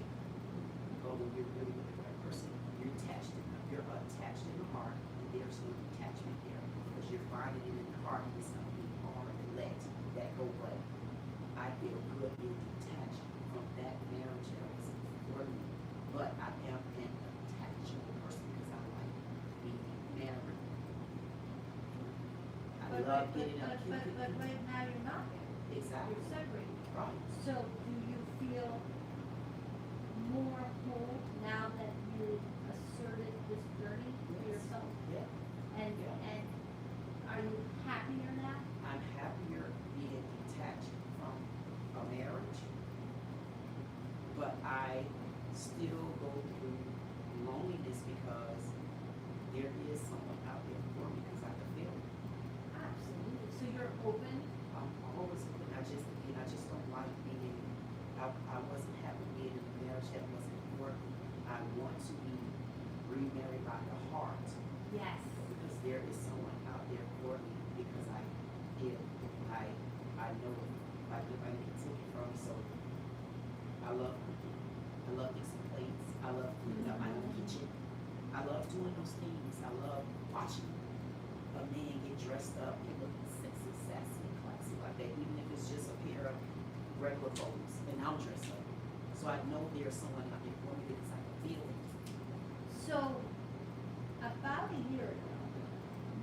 oh, when you're really with the right person, you're attached in the heart, and there's no detachment there because you're finding it in the heart, and it's not being hard to let that go. But I feel good being detached from that marriage that was for me. But I am an attachable person because I like being married. I love getting up. But right now you're not married. Exactly. You're separated. Right. So do you feel more whole now that you asserted this journey for yourself? Yeah. And Yeah. and are you happier now? I'm happier being detached from a marriage, but I still go through loneliness because there is someone out there for me because I can feel it. Absolutely. So you're open. I'm always open. I just don't like being. I wasn't happy being in a marriage that wasn't working. I want to be I know it. Like nobody can take it from me. So I love cooking. I love fixing plates. I love cleaning up my own kitchen. I love doing those things. I love watching a man get dressed up and look sexy, sassy, and classy like that, even if it's just a pair of regular clothes and I'm dressed up. So I know there's someone out there for me because I can feel it. So, about a year ago,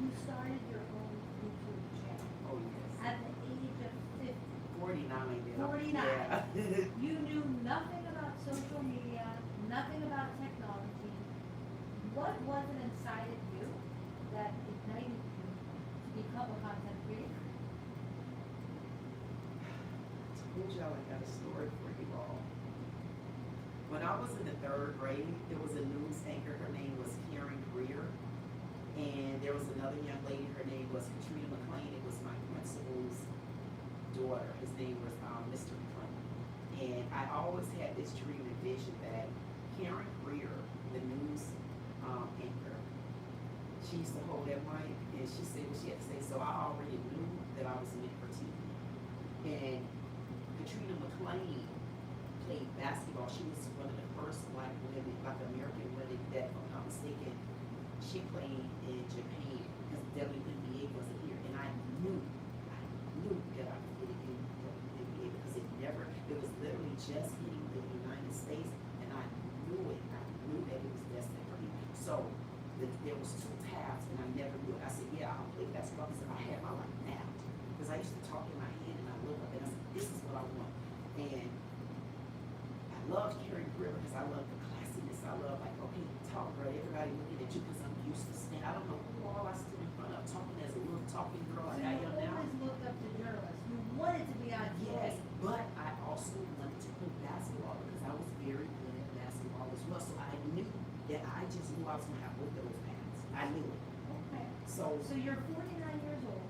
you started your own YouTube channel Oh, yes. at the age of 50. 49, yeah. 49. Yeah. You knew nothing about social media, nothing about technology. What was it inside of you that ignited you to become a content creator? I told y'all I got a story for you all. When I was in the 3rd grade, there was a news anchor. Her name was Karen Greer. And there was another young lady. Her name was Katrina McLean. It was my principal's daughter. His name was Mr. McLean. And I always had this dream and vision that Karen Greer, the news anchor, she used to hold that mic and she said what she had to say. So I already knew that I was meant for TV. And Katrina McLean played basketball. She was one of the first black women, like American women that, if I'm not mistaken, she played in Japan because WNBA wasn't here. And I knew that I could get it in WNBA because it was literally just hitting the United States, and I knew it. I knew that it was destined for me. So there was 2 paths, and I never knew it. I said, yeah, I'll play basketball because I had my life mapped. Because I used to talk in my head, and I look up, and I said, this is what I want. And I love Karen Greer because I love the classiness. I love, like, okay, talk, girl, everybody looking at you because I'm used to stand. I don't know who all I stood in front of talking as a little talking girl So like I you am now. always looked up to journalists. You wanted to be on TV. Yes, but I also wanted to play basketball because I was very good at basketball as well. So I knew that I just knew I was going to have both of those paths. I knew it. Okay. So, So you're 49 years old.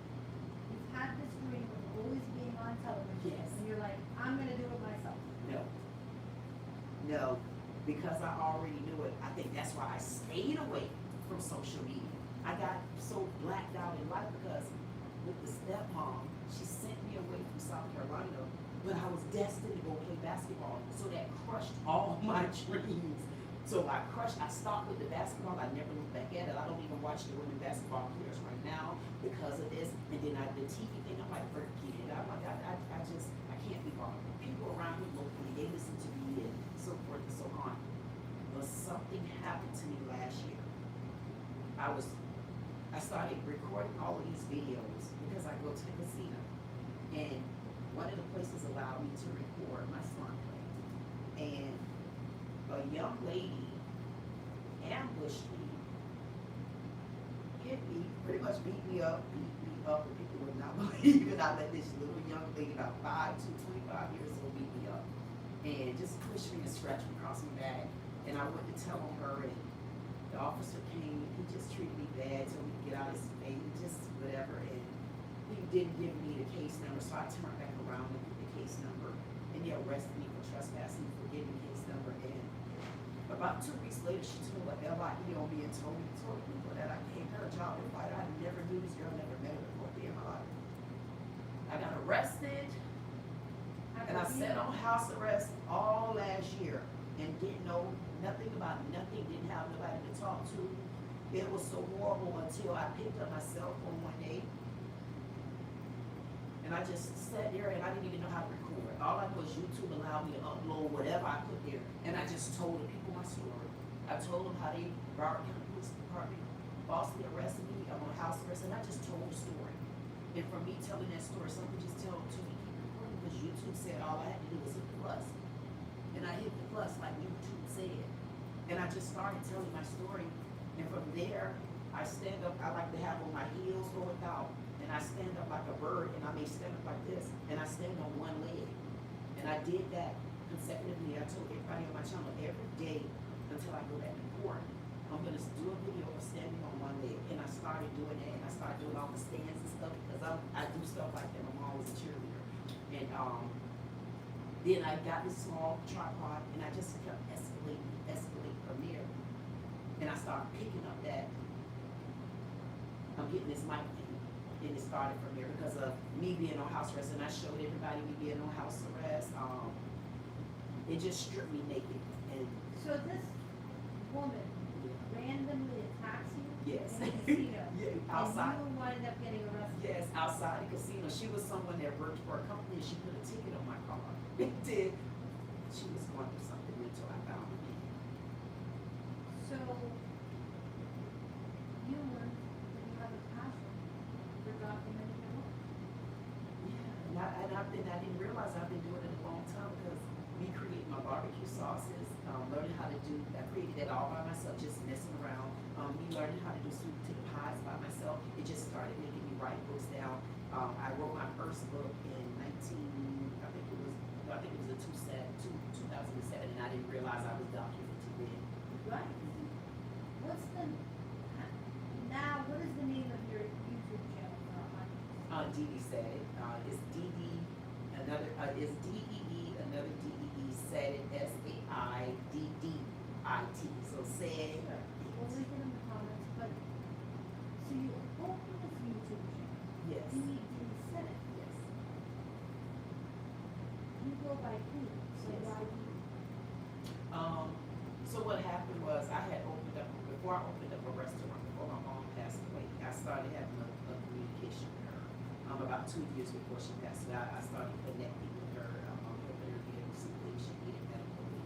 You've had this dream of always being on television. Yes. And you're like, I'm gonna do it myself. no, because I already knew it. I think that's why I stayed away from social media. I got so blacked out in life because with the stepmom, she sent me away from South Carolina, but I was destined to go play basketball. So that crushed all my dreams. So I stopped with the basketball. I never looked back at it. I don't even watch the women basketball players right now because of this. And then the TV thing, I'm like, forget it. I'm like, I can't be bothered. People around me locally, they listen to me and so forth and so on. But something happened to me last year. I started recording all of these videos because I go to the casino. And one of the places allowed me to record my slot play. And a young lady ambushed me, hit me, pretty much beat me up, and people would not believe it. I let this little young lady, about 5 to 25 years old, beat me up. And just pushed me and scratched me across my back. And I went to tell on her, and the officer came, he just treated me bad, told me to get out of his face, just whatever. And he didn't give me the case number, so I turned back around and put the case number. And they arrested me for trespassing, for giving the case number. And about 2 weeks later, she told a LIE on me and told people that I gave her a job to fight. I never knew this girl, never met her before a day in my life. I got arrested, and I sat on house arrest all last year and didn't know nothing about nothing, didn't have nobody to talk to. It was so horrible until I picked up my cell phone one day, and I just sat there and I didn't even know how to record. All I knew was YouTube allowed me to upload whatever I put there, and I just told the people my story. I told them how they Broward County Police Department falsely arrested me. I'm on house arrest, and I just told the story. And from me telling that story, someone just tell to me, keep recording, because YouTube said all I had to do was hit the plus. And I hit the plus like YouTube said. And I just started telling my story. And from there, I stand up, I like to have on my heels go without. And I stand up like a bird, and I may stand up like this, and I stand on one leg. And I did that consecutively. I told everybody on my channel every day until I go back to court, I'm gonna do a video of standing on one leg. And I started doing that, and I started doing all the stands and stuff because I do stuff like that. I'm always a cheerleader. And then I got this small tripod, and I just kept escalating from there. And I started picking up that I'm getting this mic thing. And it started from there because of me being on house arrest, and I showed everybody me being on house arrest. It just stripped me naked, and So this woman randomly attacks you yes, in a casino, yeah, outside. and you wind up getting arrested. Yes, outside the casino. She was someone that worked for a company, and she put a ticket on my car. It did. She was going through something mental. I found her. So you learned that you have a passion for documenting your life. Yeah, and I didn't realize I've been doing it a long time because me creating my barbecue sauces, learning how to do, I created that all by myself, just messing around. Me learning how to do sweet potato pies by myself, it just started making me write books down. I wrote my first book in 2007, and I didn't realize I was documenting then. Right. What's the, now, what is the name of your YouTube channel for our audience? Dee Dee said it. It's Dee Dee, another, it's D-E-E, another D-E-E, Said it, S-A-I-D-D-I-T. So said. We'll link it in the comments, but, so you open this YouTube channel. Yes. Dee Dee said it. Yes. You go by Queen, so Yes. why Dee? So what happened was I had opened up, before I opened up a restaurant, before my mom passed away, I started having a communication with her. About 2 years before she passed away, I started connecting with her, helping her get some things she needed medically.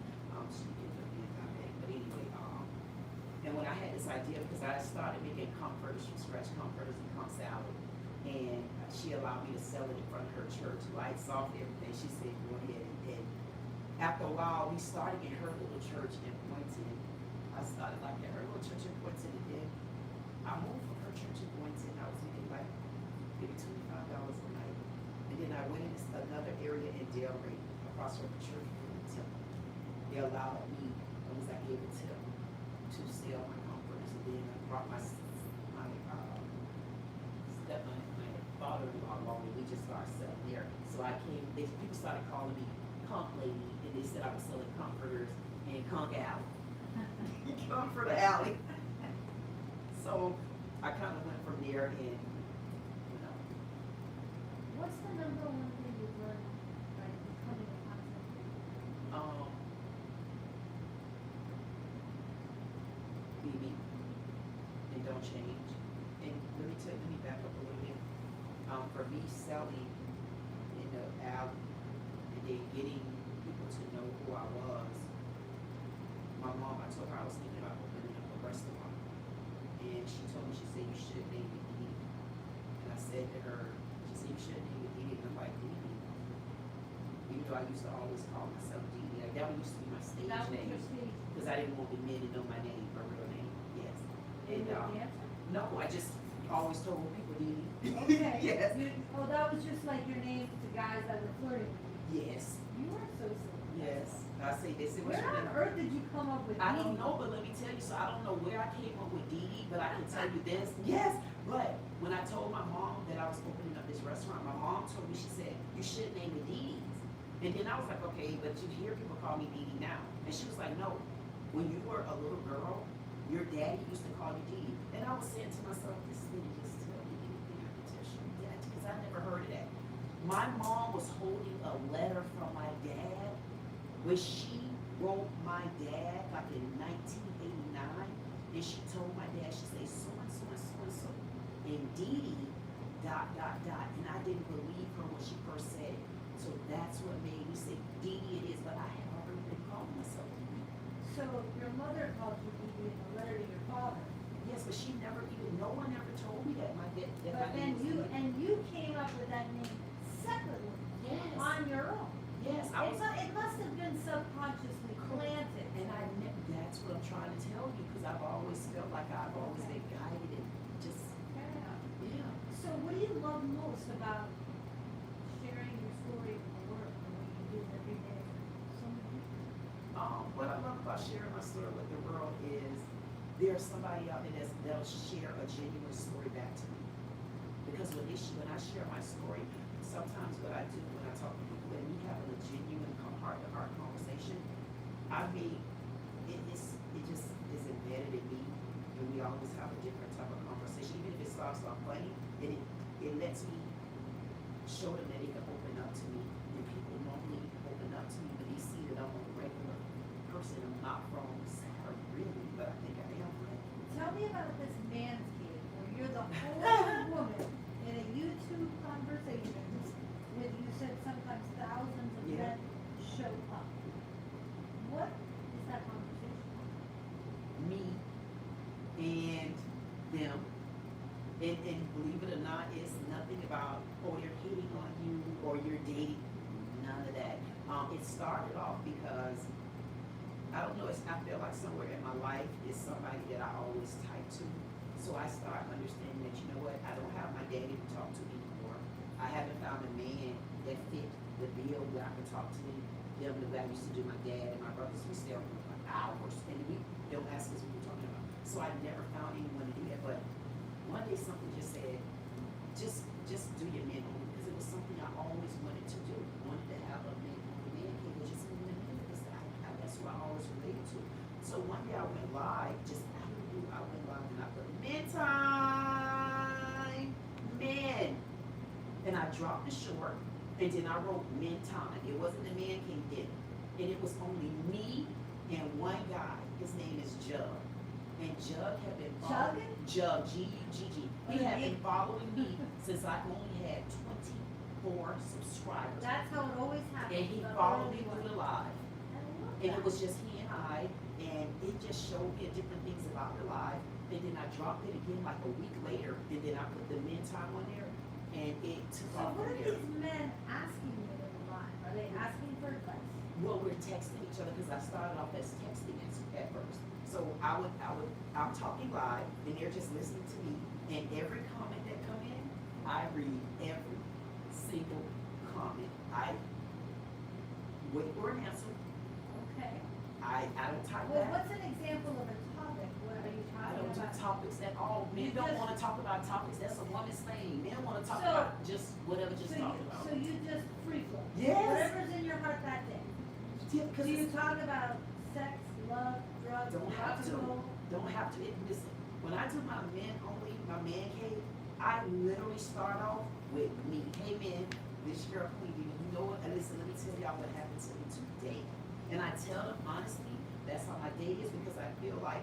She ended up being diabetic, but anyway, and when I had this idea, because I started making comforters from scratch, comforters and comp salad, and she allowed me to sell it in front of her church, lights off, everything. She said, go ahead. And after a while, we started in her little church in Boynton. I started like at her little church in Boynton, and then I moved from her church in Boynton. I was making like maybe $25 a night. And then I went into another area in Delray, across from the church from the temple. They allowed me, as long as I gave a tip, to sell my comforters. And then I brought my father-in-law along, and we just started selling there. So I came, people started calling me Conk Lady, and they said I was selling comforters in Conk Alley. Comfort Alley. So I kind of went from there, and you know. What's the number one thing you've learned by becoming a content creator? Be me, and don't change. And let me back up a little bit. For me, selling in the alley and then getting people to know who I was. My mom, I told her I was thinking about opening up a restaurant, and she told me, she said, you should name it Dee Dee. And I said to her, she said, you should name it Dee Dee. And I'm like, Dee Dee. Even though I used to always call myself Dee Dee, like that used to be my stage That was name. your stage. Because I didn't want the men to know my name, my real name. Yes. And And, your dancer? no, I just always told people Dee Dee. Okay. Yes. Oh, that was just like your name to guys that were flirting with you. Yes. You are so silly. Yes. I say this. It was Where on earth did you come up with I Dee don't Dee? know, but let me tell you, so I don't know where I came up with Dee Dee, but I can tell you this. Yes, but when I told my mom that I was opening up this restaurant, my mom told me, she said, you should name it Dee Dee's. And then I was like, okay, but you hear people call me Dee Dee now. And she was like, no, when you were a little girl, your daddy used to call you Dee Dee. And I was saying to myself, this lady just tell me anything I can tell she dad, because I never heard of that. My mom was holding a letter from my dad when she wrote my dad like in 1989, and she told my dad, she said, so and so and so and so, and Dee Dee, ... And I didn't believe her when she first said it. So that's what made me say, Dee Dee it is, but I had already been calling myself Dee Dee. So your mother called you Dee Dee in a letter to your father. Yes, but she never even, no one ever told me that my dad, that But my then name was Dee Dee. and you came up with that name separately. Yes. On your own. Yes, I was, It must have been subconsciously planted. and that's what I'm trying to tell you, because I've always felt like I've always been guided and just, Fair enough. yeah. So what do you love most about sharing your story with the world and what you do every day for so many people? What I love about sharing my story with the world is there's somebody out there that'll share a genuine story back to me. Because when I share my story, sometimes what I do when I talk to people, when we have a genuine heart-to-heart conversation, I mean, it just is embedded in me, and we always have a different type of conversation. Even if it starts off funny, it it lets me show them that they can open up to me. And people normally open up to me, but they see that I'm a regular person. I'm not from Saturn, really, but I think I am. Right? Tell me about this man's cave where you're the only woman in a YouTube conversation with, you said sometimes thousands of Yeah. men show up. What is that conversation? Me and them. And believe it or not, it's nothing about, oh, they're hitting on you or you're dating. None of that. It started off because, I don't know, I feel like somewhere in my life is somebody that I always type to. So I start understanding that, you know what, I don't have my daddy to talk to anymore. I haven't found a man that fit the bill where I can talk to them the way I used to do my dad and my brothers. We stay on for hours and we don't ask us what we're talking about. So I never found anyone to do that. But one day something just said, just do your men only, because it was something I always wanted to do. Wanted to have a man cave, just in the Memphis. That's what I always related to. So one day I went live, just out of the blue, I went live and I put men time, men. And I dropped the short, and then I wrote men time. It wasn't the man cave dinner. And it was only me and one guy. His name is Jug. And Jug had been following Jug, G-U-G-G. He had been following me since I only had 24 subscribers. That's how it always happens. And he the followed early me through ones. the live. I love And that. it was just he and I, and it just showed me different things about the live. And then I dropped it again like a week later, and then I put the men time on there, and it took So off what from are there. these men asking you in the line? Are they asking for advice? Well, we're texting each other because I started off as texting at first. So I'm talking live, and they're just listening to me, and every comment that come in, I read every single comment. I wait for an answer. Okay. I don't type Well, back. what's an example of a topic? What are you I talking don't do about? topics at all. Men You don't just- want to talk about topics. That's a woman's thing. Men want to talk So- about just whatever, just So talk you, about. so you just free flow? Yes. Whatever's in your heart that day? Yeah, 'cause Do you it's- talk about sex, love, drugs, Don't have to. rock and roll? Don't have to. Listen, when I do my men only, my man cave, I literally start off with me. Hey man, this girl Queen Dee, you know what? And listen, let me tell y'all what happened to me today. And I tell them honestly, that's how my day is, because I feel like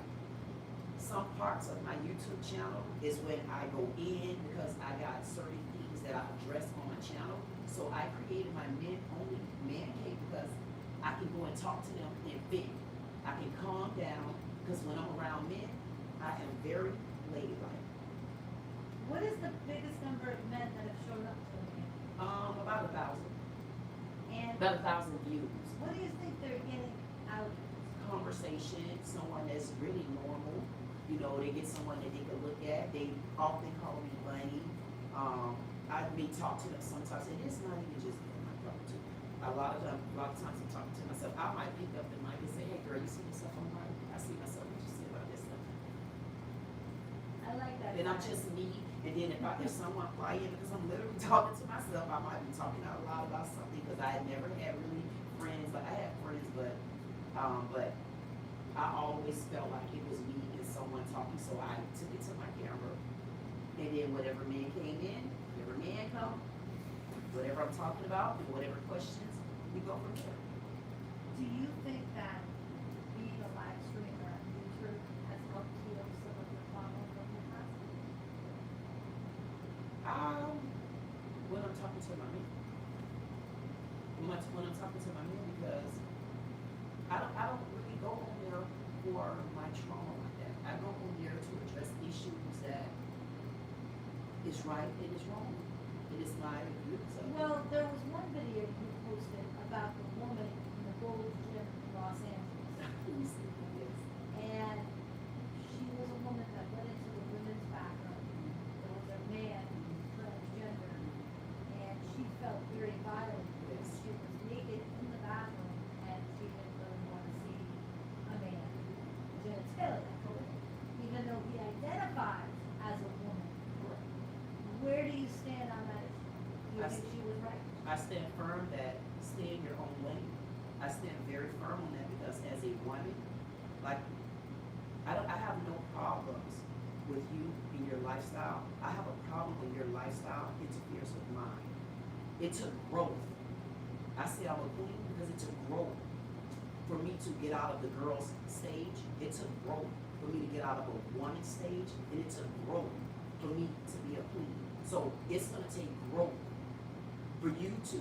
some parts of my YouTube channel is when I go in, because I got certain things that I address on my channel. So I created my men only man cave because I can go and talk to them and vent. I can calm down, because when I'm around men, I am very ladylike. What is the biggest number of men that have shown up to you? About 1,000. And About 1,000 views. what do you think they're getting out of it? Conversation, someone that's really normal. You know, they get someone that they can look at. They often call me Bunny. I may talk to them sometimes, and it's not even just them I'm talking to. A lot of times I'm talking to myself. I might pick up the mic and say, hey girl, you see yourself on right? I see myself, what you say about this stuff? I like that. Then I'm side. just me, and then if someone fly in, because I'm literally talking to myself, I might be talking out loud about something, because I had never had really friends, like I had friends, but I always felt like it was me and someone talking, so I took it to my camera, and then whatever man came in, whatever man come, whatever I'm talking about, and whatever questions, we go from there. Do you think that being a live streamer on YouTube has helped heal some of your trauma from your past? When I'm talking to my man. When I'm talking to my man, because I don't really go on there for my trauma like that. I go on there to address issues that is right and is wrong. It is my views of it. Well, there was one video you posted about the woman in the Gold's Gym in Los Angeles. And she was a woman that went into the women's bathroom. There was a man, transgender, and she felt very violent because she was naked in the bathroom and she didn't really want to see a man genitalia, even though he identifies as a woman. Where do you stand on that issue? Do you I think s- she was right? I stand firm that stay in your own lane. I stand very firm on that, because as a woman, like, I have no problems with you being in your lifestyle. I have a problem when your lifestyle interferes with mine. It took growth. I say I'm a queen because it took growth for me to get out of the girls stage. It took growth for me to get out of a woman stage, and it took growth for me to be a queen. So it's gonna take growth for you to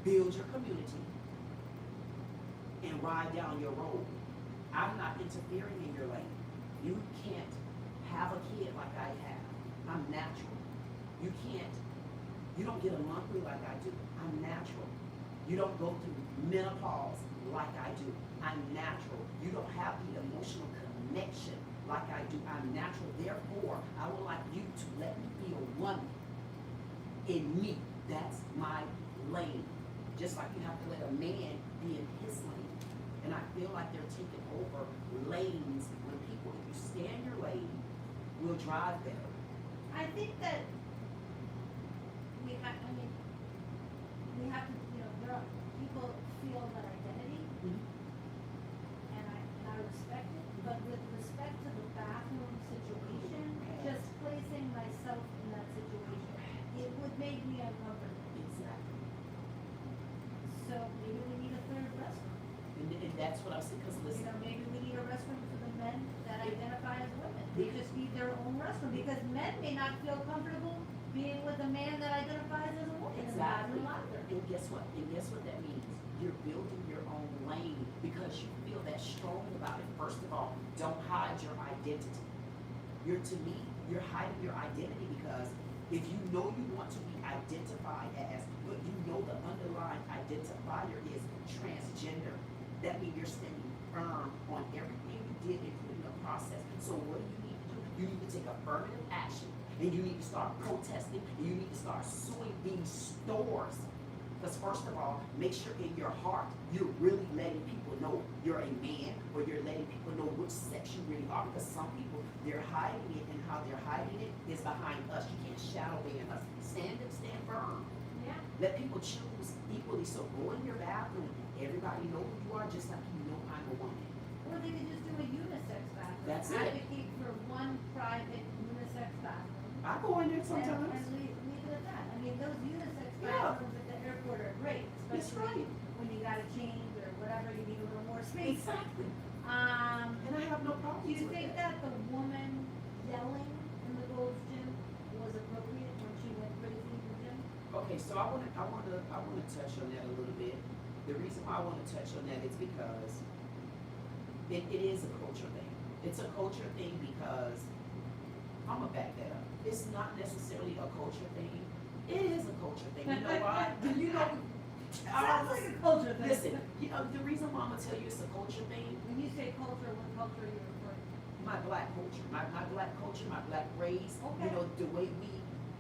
build your community and ride down your road. I'm not interfering in your lane. You can't have a kid like I have. I'm natural. You don't get a monthly like I do. I'm natural. You don't go through menopause like I do. I'm natural. You don't have the emotional connection like I do. I'm natural. Therefore, I would like you to let me be a woman in me. That's my lane. Just like you have to let a man be in his lane. And I feel like they're taking over lanes when people, if you stay in your lane, will drive better. I think that we have to, there are people feel that identity, and I respect it, but with respect to the bathroom situation, just placing myself in that situation, it would make me uncomfortable. Exactly. So maybe we need a third restroom. And that's what I said, because listen, Maybe we need a restroom for the men that identify as women. They just need their own restroom, because men may not feel comfortable being with a man that identifies as a woman in the exactly. bathroom either. And guess what? And guess what that means? You're building your own lane because you feel that strong about it. First of all, don't hide your identity. To me, you're hiding your identity because if you know you want to be identified as, but you know the underlying identifier is transgender, that means you're standing firm on everything you did, including the process. So what do you need to do? You need to take affirmative action, and you need to start protesting, and you need to start suing these stores. Because first of all, make sure in your heart you're really letting people know you're a man, or you're letting people know which sex you really are. Because some people, they're hiding it, and how they're hiding it is behind us. You can't shadow ban us. Stand firm. Yeah. Let people choose equally. So go in your bathroom. Everybody know who you are, just like you know I'm a woman. Or they could just do a unisex bathroom. That's it. Advocate for one private unisex bathroom. I go in there sometimes. And leave it at that. I mean, those unisex Yeah. bathrooms at the airport are great, That's especially right. when you gotta change or whatever, you need a little more space. Exactly. And I have no problem Do you with think that. that the woman yelling in the Gold's Gym was appropriate when she went crazy in the gym? Okay, so I wanna touch on that a little bit. The reason why I wanna touch on that is because it is a culture thing. It's a culture thing because, I'm gonna back that up. It's not necessarily a culture thing. It is a culture thing. You know why? Sounds like a culture thing. Listen, the reason why I'm gonna tell you it's a culture thing, When you say culture, what culture are you referring to? my black culture, my black culture, my black race, Okay. you know, the way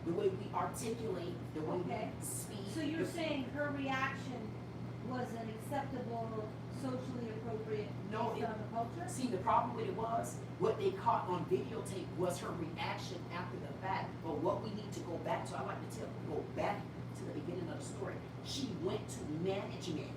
we articulate, the way Okay. we speak. So you're saying her reaction was an acceptable, socially appropriate No, based on the culture? See, the problem with it was, what they caught on videotape was her reaction after the fact. But what we need to go back to, I like to go back to the beginning of the story. She went to management.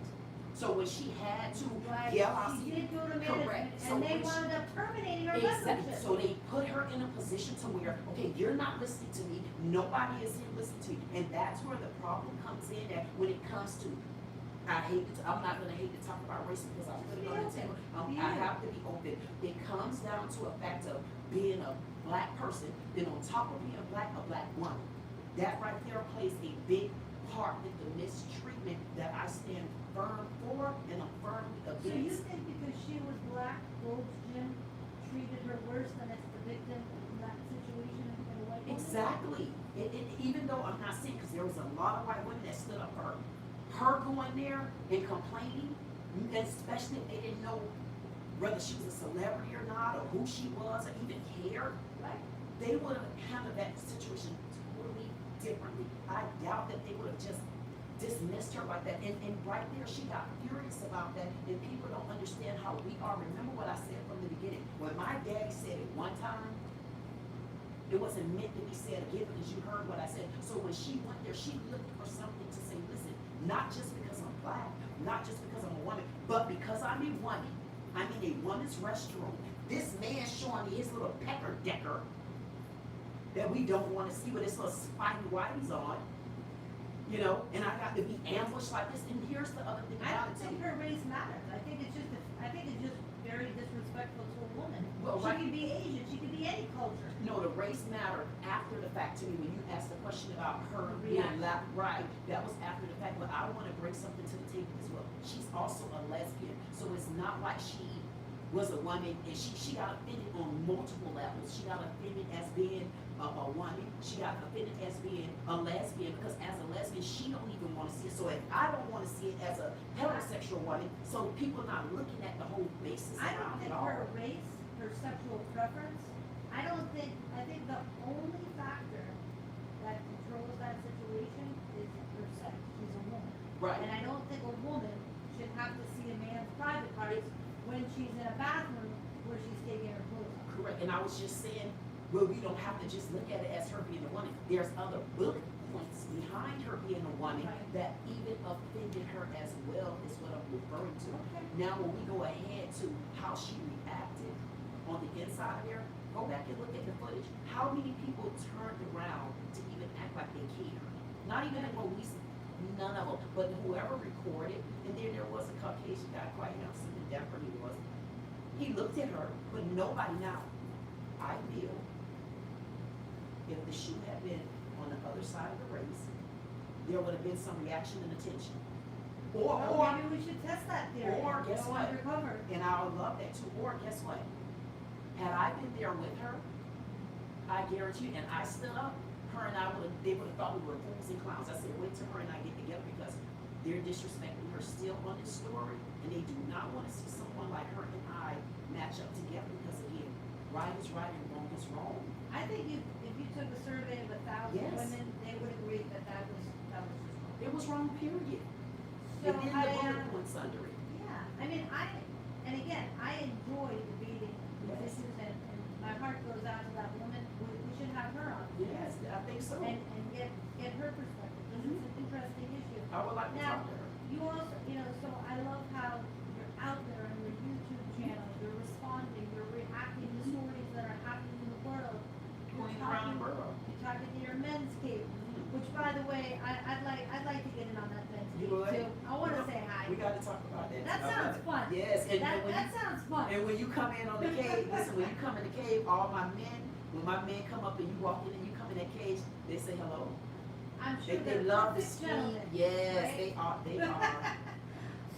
So when she had to Right, yell out, she did go to correct. management, So and they when she- wound up terminating her exactly. membership. So they put her in a position to where, okay, you're not listening to me. Nobody is here listening to you. And that's where the problem comes in, that when it comes to, I'm not gonna hate to talk about race because I put it on the table. I have to be open. It comes down to a fact of being a black person, then on top of being a black woman. That right there plays a big part in the mistreatment that I stand firm for and I'm firmly So you against. think because she was black, Gold's Gym treated her worse than it's the victim in that situation in a white woman? Exactly. Even though I'm not saying, because there was a lot of white women that stood up for her. Her going there and complaining, especially if they didn't know whether she was a celebrity or not, or who she was, or even cared, Right. they would have handled that situation totally differently. I doubt that they would have just dismissed her like that. And right there, she got furious about that. And people don't understand how we are. Remember what I said from the beginning. When my daddy said it one time, it wasn't meant to be said again because you heard what I said. So when she went there, she looked for something to say, listen, not just because I'm black, not just because I'm a woman, but because I'm a woman. I'm in a woman's restroom. this man showing me his little pecker decker that we don't want to see with his little spiny whiteys on, you know, and I got to be ambushed like this. And here's the other thing I about don't it think too. her race matters. I think it's just very disrespectful to a woman. Well, She right. could be Asian, she could be any culture. No, the race mattered after the fact to me when you asked the question about her The being reaction. right. That was after the fact, but I want to bring something to the table as well. She's also a lesbian, so it's not like she was a woman and she got offended on multiple levels. She got offended as being a woman. She got offended as being a lesbian because as a lesbian, she don't even want to see it. So if I don't want to see it as a heterosexual woman, so people not looking at the whole basis I don't around it think all. her race, her sexual preference, I think the only factor that controls that situation is her sex. She's a woman. Right. And I don't think a woman should have to see a man's private parts when she's in a bathroom where she's taking her clothes off. Correct, and I was just saying, well, we don't have to just look at it as her being a woman. There's other bullet points behind her being a woman Right. that even offended her as well, is what I'm referring to. Okay. Now, when we go ahead to how she reacted on the inside there, go back and look at the footage. How many people turned around to even act like they care? Not even the police, none of them, but whoever recorded, and then there was a Caucasian guy, quite handsome and dapper he was. He looked at her, but nobody now. I feel if the shoe had been on the other side of the race, there would have been some reaction and attention. Or, Well, maybe we should test that theory. or guess Go what? undercover. And I would love that too. Or guess what? Had I been there with her, I guarantee you, and I stood up, her and I would have, they would have thought we were fools and clowns. I said, wait till her and I get together because they're disrespecting her still on this story, and they do not want to see someone like her and I match up together because again, right is right and wrong is wrong. I think if you took a survey of 1,000 Yes. women, they would agree that that was just wrong. It was wrong, period. So And then the bullet points under it. yeah, I mean, and again, I enjoy debating these Yes. issues, and my heart goes out to that woman. We should have her on. Yes, I think so. And get her perspective, because it's an interesting issue. I would like to Now, talk to her. you also, so I love how you're out there on your YouTube channel, you're responding, you're reacting to stories that are happening in the world. You're Going around the talking- world. You're talking to your men's cave, which by the way, I'd like to get in on that men's You cave would? too. I wanna say hi. We gotta talk about that. That I love sounds it. fun. Yes, and when That sounds fun. And when you come in on the cave, listen, when you come in the cave, all my men, when my men come up and you walk in and you come in that cage, they say hello. I'm sure They they're love the perfect speed. gentlemen. Yes, right? they are, they are.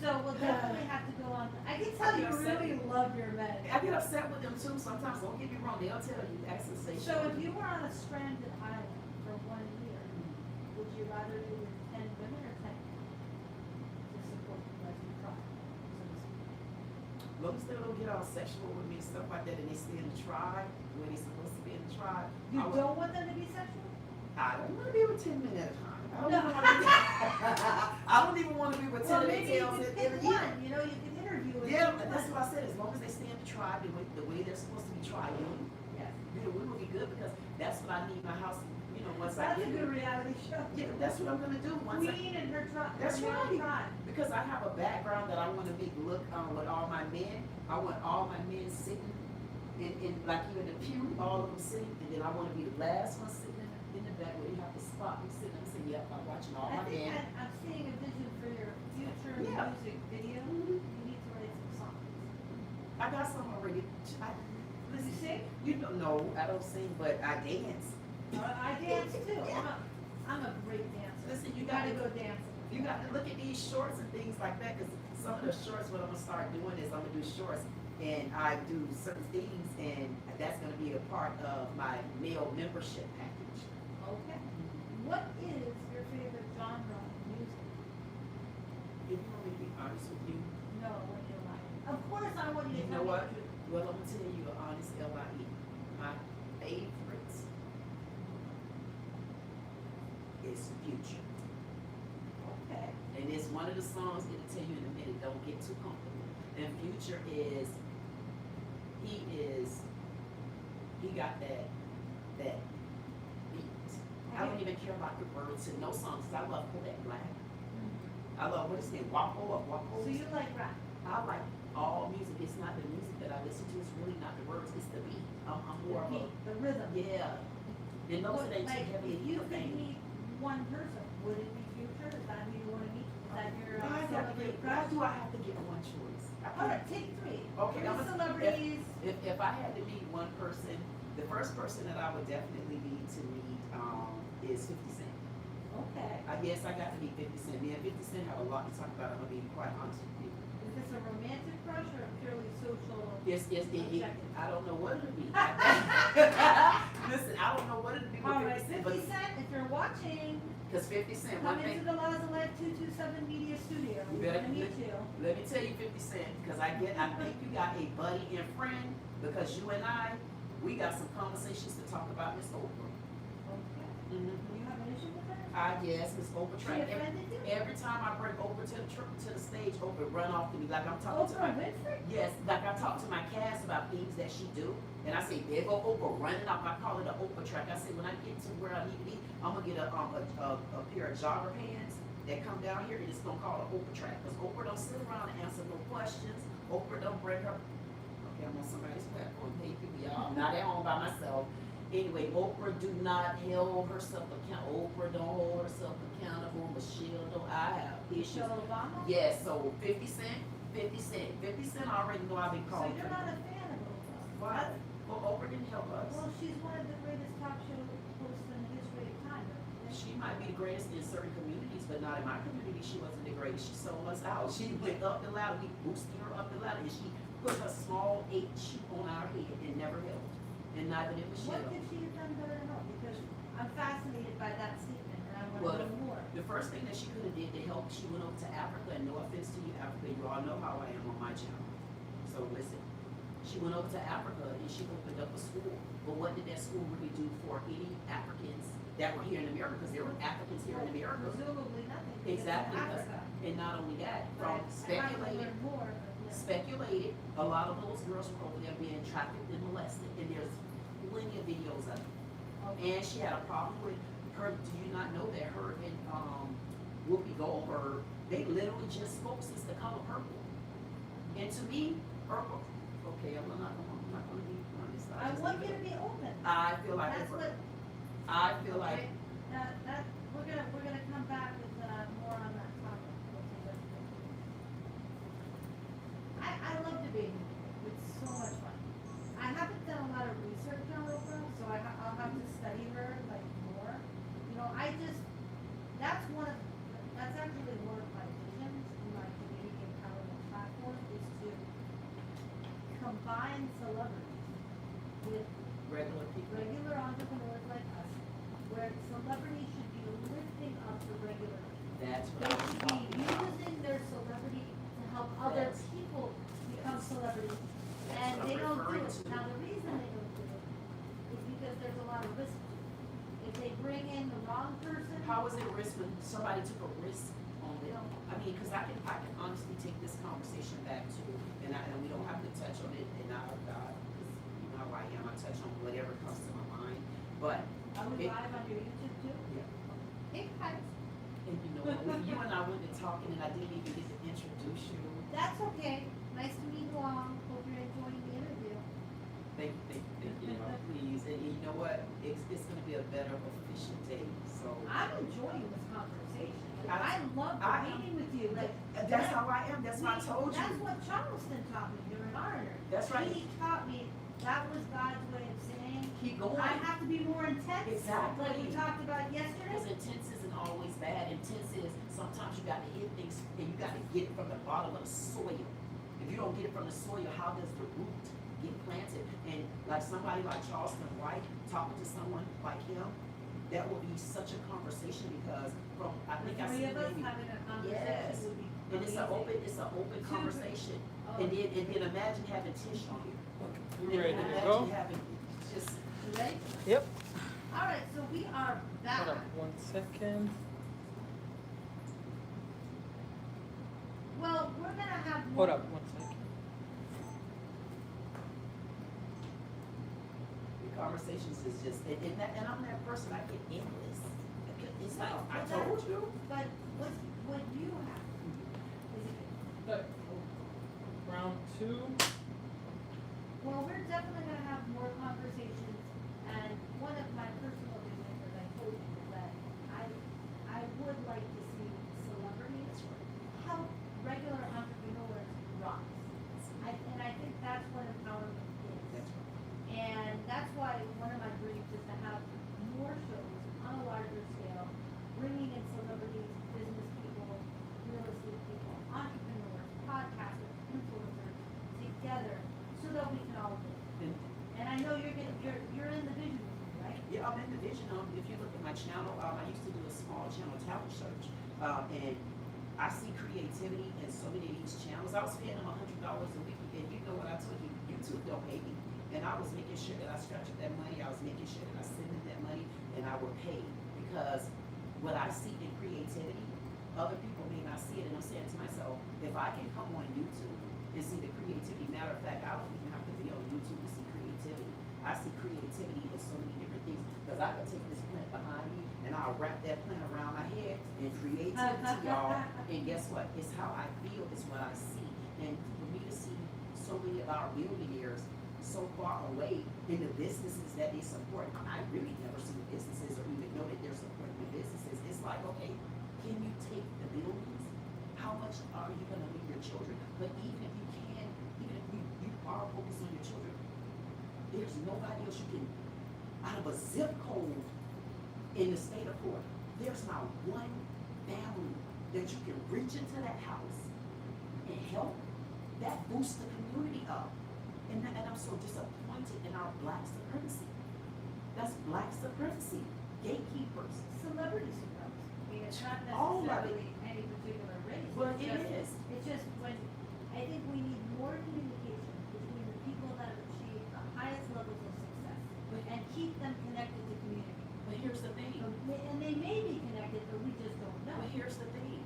So we'll definitely have to go on. I can tell you really love your men. I get upset with them too sometimes, don't get me wrong, they'll tell you, ask and say. So if you were on a stranded island for 1 year, would you rather be with 10 women or 10 men to support you as you try? So to speak? As long as they don't get all sexual with me and stuff like that and they stay in the tribe, when they supposed to be in the tribe. You I would- don't want them to be sexual? I don't wanna be with 10 men at a time. I don't No. even wanna be, I don't even wanna be with 10 Well, men maybe you tails could in pick a year. one, you could interview with Yeah, each but that's one. what I said, as long as they stay in the tribe, the way they're supposed to be triune, Yes. then we will be good, because that's what I need my house, once I That's a get good it. reality show. Yeah, that's what I'm gonna do, once I, Queen and her tribe. That's right. Tribe. because I have a background that I wanna make look, with all my men, I want all my men sitting in like you in the pew, all of them sitting, and then I wanna be the last one sitting in the back, where you have to spot me sitting and say, yep, I'm watching all I my think men. I'm seeing a vision for your future Yeah. music video. Mhm. You need to write some songs. I got some already, You sing? you don't know, I don't sing, but I dance. I dance too. I'm a great dancer. Listen, You gotta go dancing. You got to look at these shorts and things like that, because some of the shorts, what I'm gonna start doing is I'm gonna do shorts, and I do certain things, and that's gonna be a part of my male membership package. Okay. What is your favorite genre of music? If you want me to be honest with you, No, when you're lying. Of course I want you to you tell know me what? the truth. Well, I'm gonna tell you an honest LIE. My favorites is Future. Okay. And it's one of the songs, it'll tell you in a minute, don't get too comfortable. And Future is, he got that beat. I don't even care about the words and no songs, 'cause I love Kodak Black. I love, what is his name, Wapo or Wapo? So you like rap? I like all music, it's not the music that I listen to, it's really not the words, it's the beat. I'm more of a, The rhythm. yeah. And those What- that ain't too like, heavy if you of a could thing. meet one person, would it be Future? Is that who you wanna meet? Is that your Why celebrity why crush? do I have to get one choice? I can't- Alright, take three. Okay, Three I'm a- celebrities. If I had to meet one person, the first person that I would definitely need to meet, is 50 Cent. Okay. Yes, I got to meet 50 Cent. Me and 50 Cent have a lot to talk about, I'm gonna be quite honest with you. Is this a romantic crush or a purely social? Yes, objective? I don't know what it'll be. Listen, I don't know what it'll be with Alright, 50 Cent, 50 Cent, if you're watching, because 50 Cent, come one thing, into the Laws of Life 227 Media Studio. You We're better gonna meet you. let me tell you 50 Cent, because I think you got a buddy and friend, because you and I, we got some conversations to talk about Miss Oprah. Okay. Mm-hmm. Do you have an issue with her? Yes, Miss Oprah She tried. offended you? Every time I bring Oprah to the stage, Oprah run off to me like I'm talking to Oprah my Winfrey? yes, like I talk to my cast about things that she do, and I say there go Oprah running off. I call it an Oprah track. I say when I get to where I need to be, I'm gonna get a pair of jogger pants that come down here, and it's gonna call an Oprah track. Cause Oprah don't sit around and answer no questions. Oprah don't bring her. Okay, I'm on somebody's platform. Hey, people, y'all, I'm not at home by myself. Anyway, Oprah do not hold herself accountable. Oprah don't hold herself accountable. Michelle don't. I have issues. Michelle Obama? Yes, so 50 Cent, 50 Cent. 50 Cent I already know I've been So called. you're not a fan of Oprah? Why? Well, Oprah didn't help us. Well, she's one of the greatest talk show hosts in the history of time. She might be the greatest in certain communities, but not in my community. She wasn't the greatest. She sold us out. She went up the ladder. We boosted her up the ladder, and she put a small H on our head and never helped. And neither did What Michelle. could she have done better than her? Because I'm fascinated by that statement and I Well, want to know more. The first thing that she could have did to help, she went over to Africa, and no offense to you, Africa, you all know how I am on my channel. So listen, she went over to Africa and she opened up a school. But what did that school really do for any Africans that were here in America? Because there were Africans here in America. Presumably nothing. because it's Exactly, Africa. and not only that, But from I speculated, learn more, but yeah. speculated, a lot of those girls were over there being trafficked and molested, and there's plenty of videos of it. Okay. And she had a problem with her, do you not know that her and, Whoopi Goldberg, they literally just spoke since the color purple. And to me, purple, okay, I'm not gonna be honest. I want you to be open. I feel like, That's what, I feel like, that, we're gonna come back with, more on that topic. I love debating with you. It's so much fun. I haven't done a lot of research on Oprah, so I'll have to study her like more. You know, that's actually one of my visions in my community empowerment platform is to combine celebrities with regular people. regular entrepreneurs like us, where celebrities should be lifting up the regular people. That's what They I was should be talking about. using their celebrity to help other Yes. people become celebrities. That's And what they I'm don't do referring it. to. Now, the reason they don't do it is because there's a lot of risk to it. If they bring in the wrong person. How is it risk when somebody took a risk on them? I mean, cause I can honestly take this conversation back to, and we don't have to touch on it, and cause you know how I am, I touch on whatever comes to my mind, but, I would it- live on your YouTube too. yeah. Hey, guys. And you know, you and I went to talking, and I didn't even get to introduce you. That's okay. Nice to meet you all. Hope you're enjoying the interview. Thank you, please, and you know what, it's gonna be a better, efficient day, so. I'm enjoying this conversation. I- I love I am- meeting with you. Like, That's how I am, that's why I told That's you. what Charleston taught me during honor. That's right. He taught me that was God's way of saying, Keep going. I have to be more intense. Exactly. Like we talked about yesterday. Because intense isn't always bad. Intense is sometimes you got to hit things and you got to get it from the bottom of the soil. If you don't get it from the soil, how does the root get planted? And like somebody like Charleston White talking to someone like him, that will be such a conversation because from I think I Three see of us maybe having a conversation Yes. would be and it's amazing. an open Two- conversation. Oh. And then imagine having Tish on here. You And ready to imagine go? having just You ready? Yep. All right, so we are back. Hold up 1 second. Well, we're gonna have more. Hold up 1 second. the conversations is just and I'm that person, I get endless. It's like I But told that- you. But what you have is it Look. Round two. Well, we're definitely gonna have more conversations, and one of my personal visions, as I told you, is that I would like to see celebrities help regular entrepreneurs rise. And I think that's what empowerment is. That's right. And that's why one of my dreams is to have more shows on a larger scale, bringing in celebrities, business people, real estate people, entrepreneurs, podcasters, influencers together, so that we can all win. And I know you're in the vision with me, right? Yeah, I'm in the vision. If you look at my channel, I used to do a small channel talent search, and I see creativity in so many of these channels. I was paying them $100 a week, and you know what I told you? YouTube don't pay me, and I was making sure that I structured that money. I was making sure that I sent them that money, and I would pay, because what I see in creativity, other people may not see it. And I'm saying to myself, if I can come on YouTube and see the creativity, matter of fact, I don't even have to be on YouTube to see creativity. I see creativity in so many different things, because I could take this plant behind me and I'll wrap that plant around my head, and creativity, y'all, and guess what? It's how I feel, it's what I see. And for me to see so many of our millionaires so far away in the businesses that they support, I really never see businesses or even know that they're supporting the businesses. It's like, okay, can you take the billions? How much are you gonna leave your children? But even if you can, even if you are focused on your children, there's nobody else you can, out of a zip code in the state of Florida, there's not one family that you can reach into that house and help. That boosts the community up. And I'm so disappointed in our black supremacy. That's black supremacy. Gatekeepers. Celebrity supremacy. I mean, it's not All of it. necessarily any particular race. Well, It's it just- is. It's just when, I think we need more communication between the people that have achieved the highest levels of success and keep them connected to community. But here's the thing. And they may be connected, but we just don't know. But here's the thing.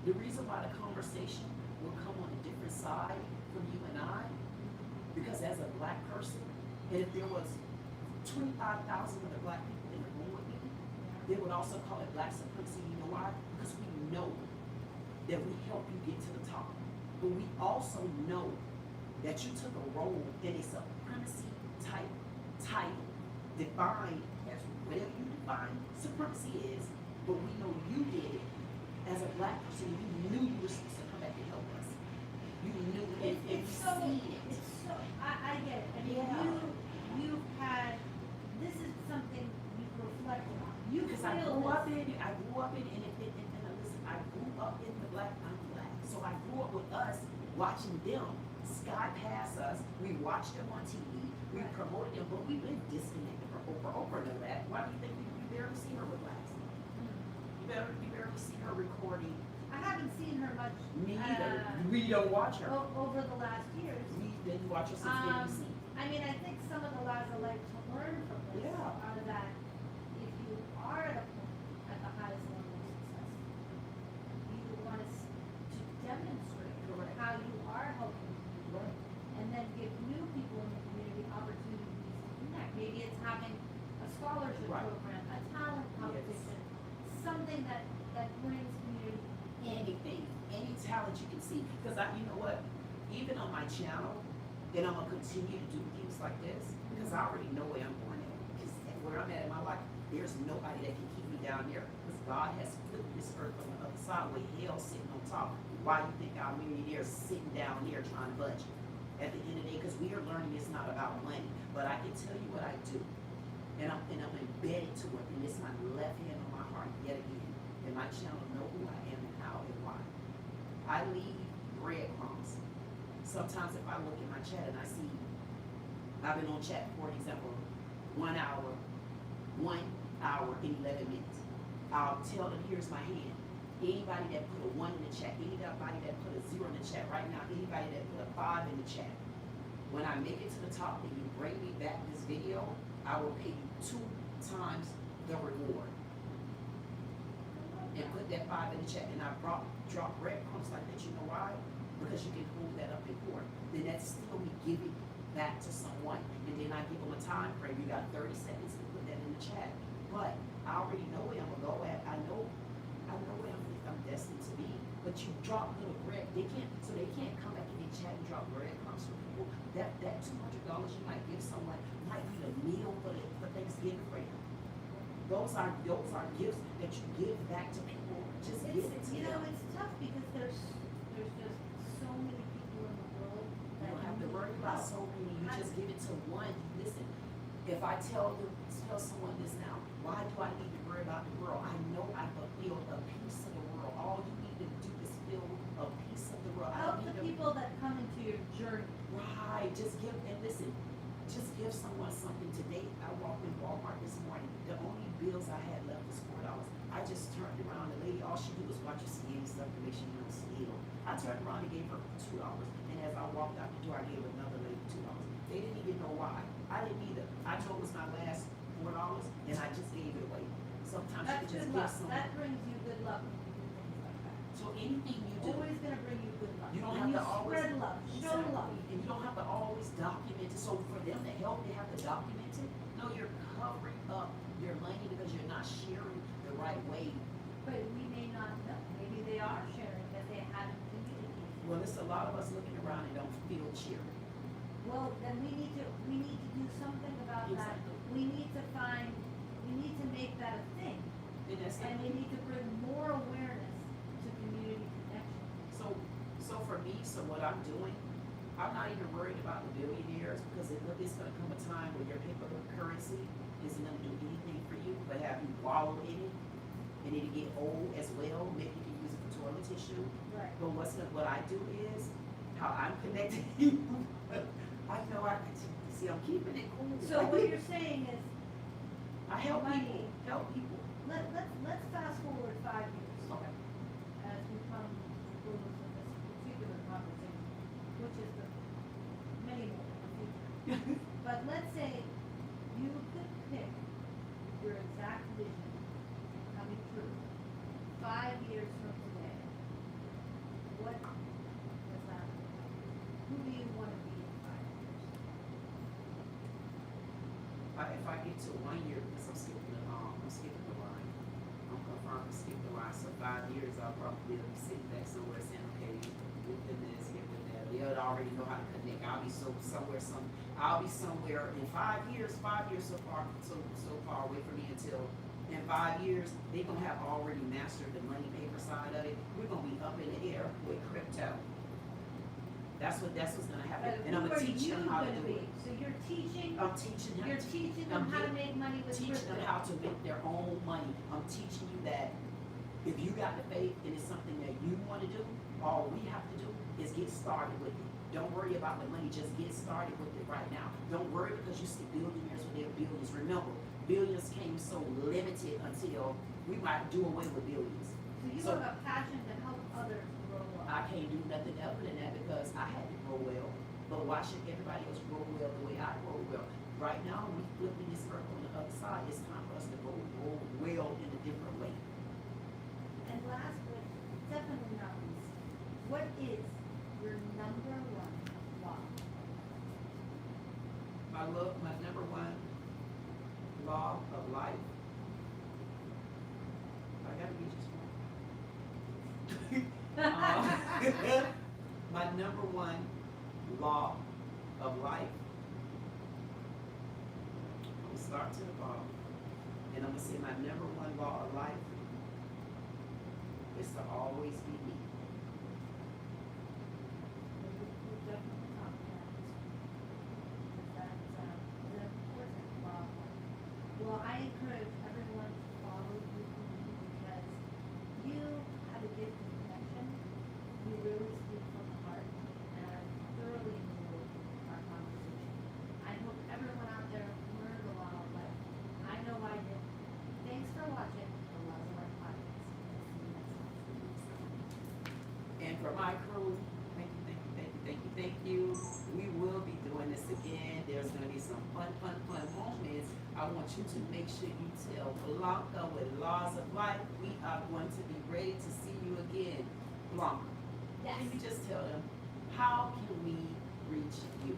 The reason why the conversation will come on a different side from you and I, because as a black person, and if there was 25,000 other black people in the room with me, they would also call it black supremacy. You know why? Because we know that we help you get to the top. But we also know that you took a role in a supremacy type title, defined as whatever you define supremacy is, but we know you did it as a black person. You knew you were supposed to come back and help us. You knew and you It's so, seen it. it's so, I get it. I mean, Yeah. you've had, this is something you've reflected on. You Because I feel grew up this. in it, I grew up in it, and listen, I grew up in the black, I'm black. So I grew up with us watching them sky pass us. We watched them on TV, we promoted them, but we've been disconnected from Oprah. Oprah know that. Why do you think you barely see her relax? You barely see her recording. I haven't seen her much. Me either. We don't watch her. Over the last years. We didn't watch her since ABC. I mean, I think some of the lives I like to learn from this Yeah. are that if you are at a point at the highest level of success, you want to demonstrate Correct. how you are helping people, Right. and then give new people in the community opportunities to connect. Maybe it's having a scholarship Right. program, a talent competition, something that brings community in. Anything, any talent you can see. Because you know what? Even on my channel, and I'm gonna continue to do things like this because I already know where I'm going at. Because where I'm at in my life, there's nobody that can keep me down there. Because God has put this earth on the other side with hell sitting on top. Why do you think our millionaires sitting down here trying to budget? At the end of the day, because we are learning it's not about money. But I can tell you what I do. And I'm embedded to it. And it's my left hand on my heart yet again. And my channel know who I am and how and why. I leave breadcrumbs. Sometimes if I look at my chat and I see, I've been on chat, for example, 1 hour and 11 minutes. I'll tell them, here's my hand. Anybody that put a 1 in the chat, anybody that put a 0 in the chat right now, anybody that put a 5 in the chat, when I make it to the top and you bring me back this video, I will pay you 2 times the reward. And put that 5 in the chat, and I drop breadcrumbs like that. You know why? Because you can hold that up in court. Then that's still me giving back to someone, and then I give them a time frame. You got 30 seconds to put that in the chat. But I already know where I'm gonna go at. I know I know where I'm destined to be, but you drop little bread, they can't come back in and chat and drop breadcrumbs for people. That $200 you might give someone might be a meal for Thanksgiving break. Those are gifts that you give back to people. Just give it to You know, them. it's tough because there's just so many people in the world You that don't have to need worry about help. so many, you just give it to one. Listen, if I tell someone this now, why do I need to worry about the world? I know I fulfill a piece of the world. All you need to do is fill a piece of the world. I Help don't the need to. people that come into your journey. Right, just give, and listen, just give someone something today. I walked in Walmart this morning. The only bills I had left was $4. I just turned around, the lady, all she did was watch you scan stuff to make sure you don't steal. I turned around and gave her $2, and as I walked out the door, I gave another lady $2. They didn't even know why. I didn't either. I told it was my last $4, and I just gave it away. Sometimes you That's can just good give luck. someone. That brings you good luck when you do things like that. So anything you do, Always gonna bring you good luck. you don't And have to always. spread love, show Exactly. love. And you don't have to always document it. So for them to help, they have to document it. No, you're covering up your money because you're not sharing the right way. But we may not know. Maybe they are sharing, but they haven't communicated. Well, there's a lot of us looking around and don't feel cheery. Well, then we need to do something about that. Exactly. We need to make that a thing. And that's And we need to bring more awareness to community connection. so for me, so what I'm doing, I'm not even worried about the billionaires because it's gonna come a time where your paper currency isn't gonna do anything for you, but have you wallow in it, and it'll get old as well. Maybe you can use it for toilet tissue. Right. But what I do is how I'm connecting. I know I can see. I'm keeping it cool. So what you're saying is, I help money. people. Help people. let's fast forward 5 years. Okay. As we come to the close of this particular conversation, which is the many more in the future. But let's say you could pick your exact vision coming true 5 years from today. What does that look like? Who do you want to be in 5 years? If I get to 1 year, because I'm skipping the line. I'm confirmed to skip the line. So 5 years, I'll probably be sitting back somewhere saying, okay, get with this, get with that. They'll already know how to connect. I'll be somewhere in 5 years. 5 years so far away from me until in 5 years they're gonna have already mastered the money paper side of it. We're gonna be up in the air with crypto. That's what's gonna happen. And I'm gonna teach them how to do it. So you're teaching, I'm teaching them. you're teaching them how to make money with Teach them crypto. how to make their own money. I'm teaching you that if you got the faith and it's something that you want to do, all we have to do is get started with it. Don't worry about the money, just get started with it right now. Don't worry because you see billionaires with their billions. Remember, billions came so limited until we might do away with billions. So you So- have a passion to help others grow up. I can't do nothing other than that because I had to grow well. But why should everybody else grow well the way I grow well? Right now, we flipping this earth on the other side. It's time for us to grow well in a different way. And last but definitely not least, what is your number one law? My number one law of life. I gotta be just one. My number one law of life. I'm gonna start to the bottom, and I'm gonna say my number one law of life is to always be me. We definitely talk about this. That's an important law. Well, I encourage everyone to follow you because you have a gift of connection. You really speak from the heart, and I thoroughly enjoyed our conversation. I hope everyone out there learned a lot of life. I know I did. Thanks for watching the Laws of Life podcast. See you next time. And for my crew, thank you. We will be doing this again. There's gonna be some fun moments. I want you to make sure you tell Blanca with Laws of Life, we are going to be ready to see you again. Blanca, Yes. can you just tell them, how can we reach you?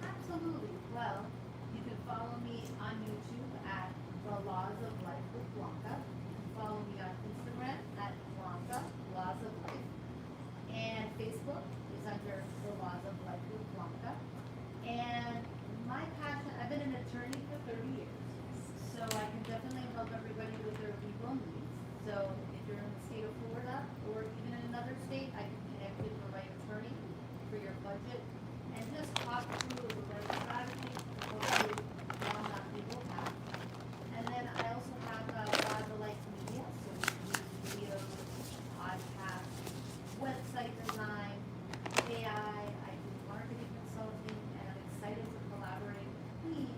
Absolutely. Well, you can follow me on YouTube at The Laws of Life with Blanca. You can follow me on Instagram at Blanca, Laws of Life. And Facebook is under the Laws of Life with Blanca. And my passion, I've been an attorney for 30 years, so I can definitely help everybody with their legal needs. So if you're in the state of Florida or even in another state, I can connect you with the right attorney for your budget and just talk through the right strategy to go through down that legal path. And then I also have Laws of Life Media, so we can use videos, podcasts, website design, AI, I do marketing consulting, and I'm excited to collaborate with Queen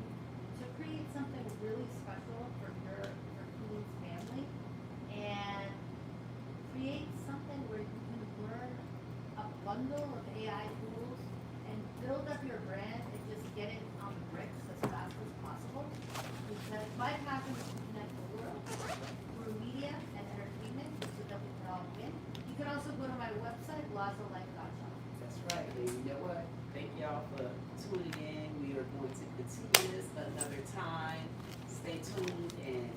to create something really special for Queen's family and create something where you can learn a bundle of AI tools and build up your brand and just get it on the bricks as fast as possible. Because my passion is to connect the world through media and entertainment so that we can all win. You can also go to my website, lawsoflife.com. That's right, and you know what? Thank y'all for tuning in. We are going to continue this another time. Stay tuned and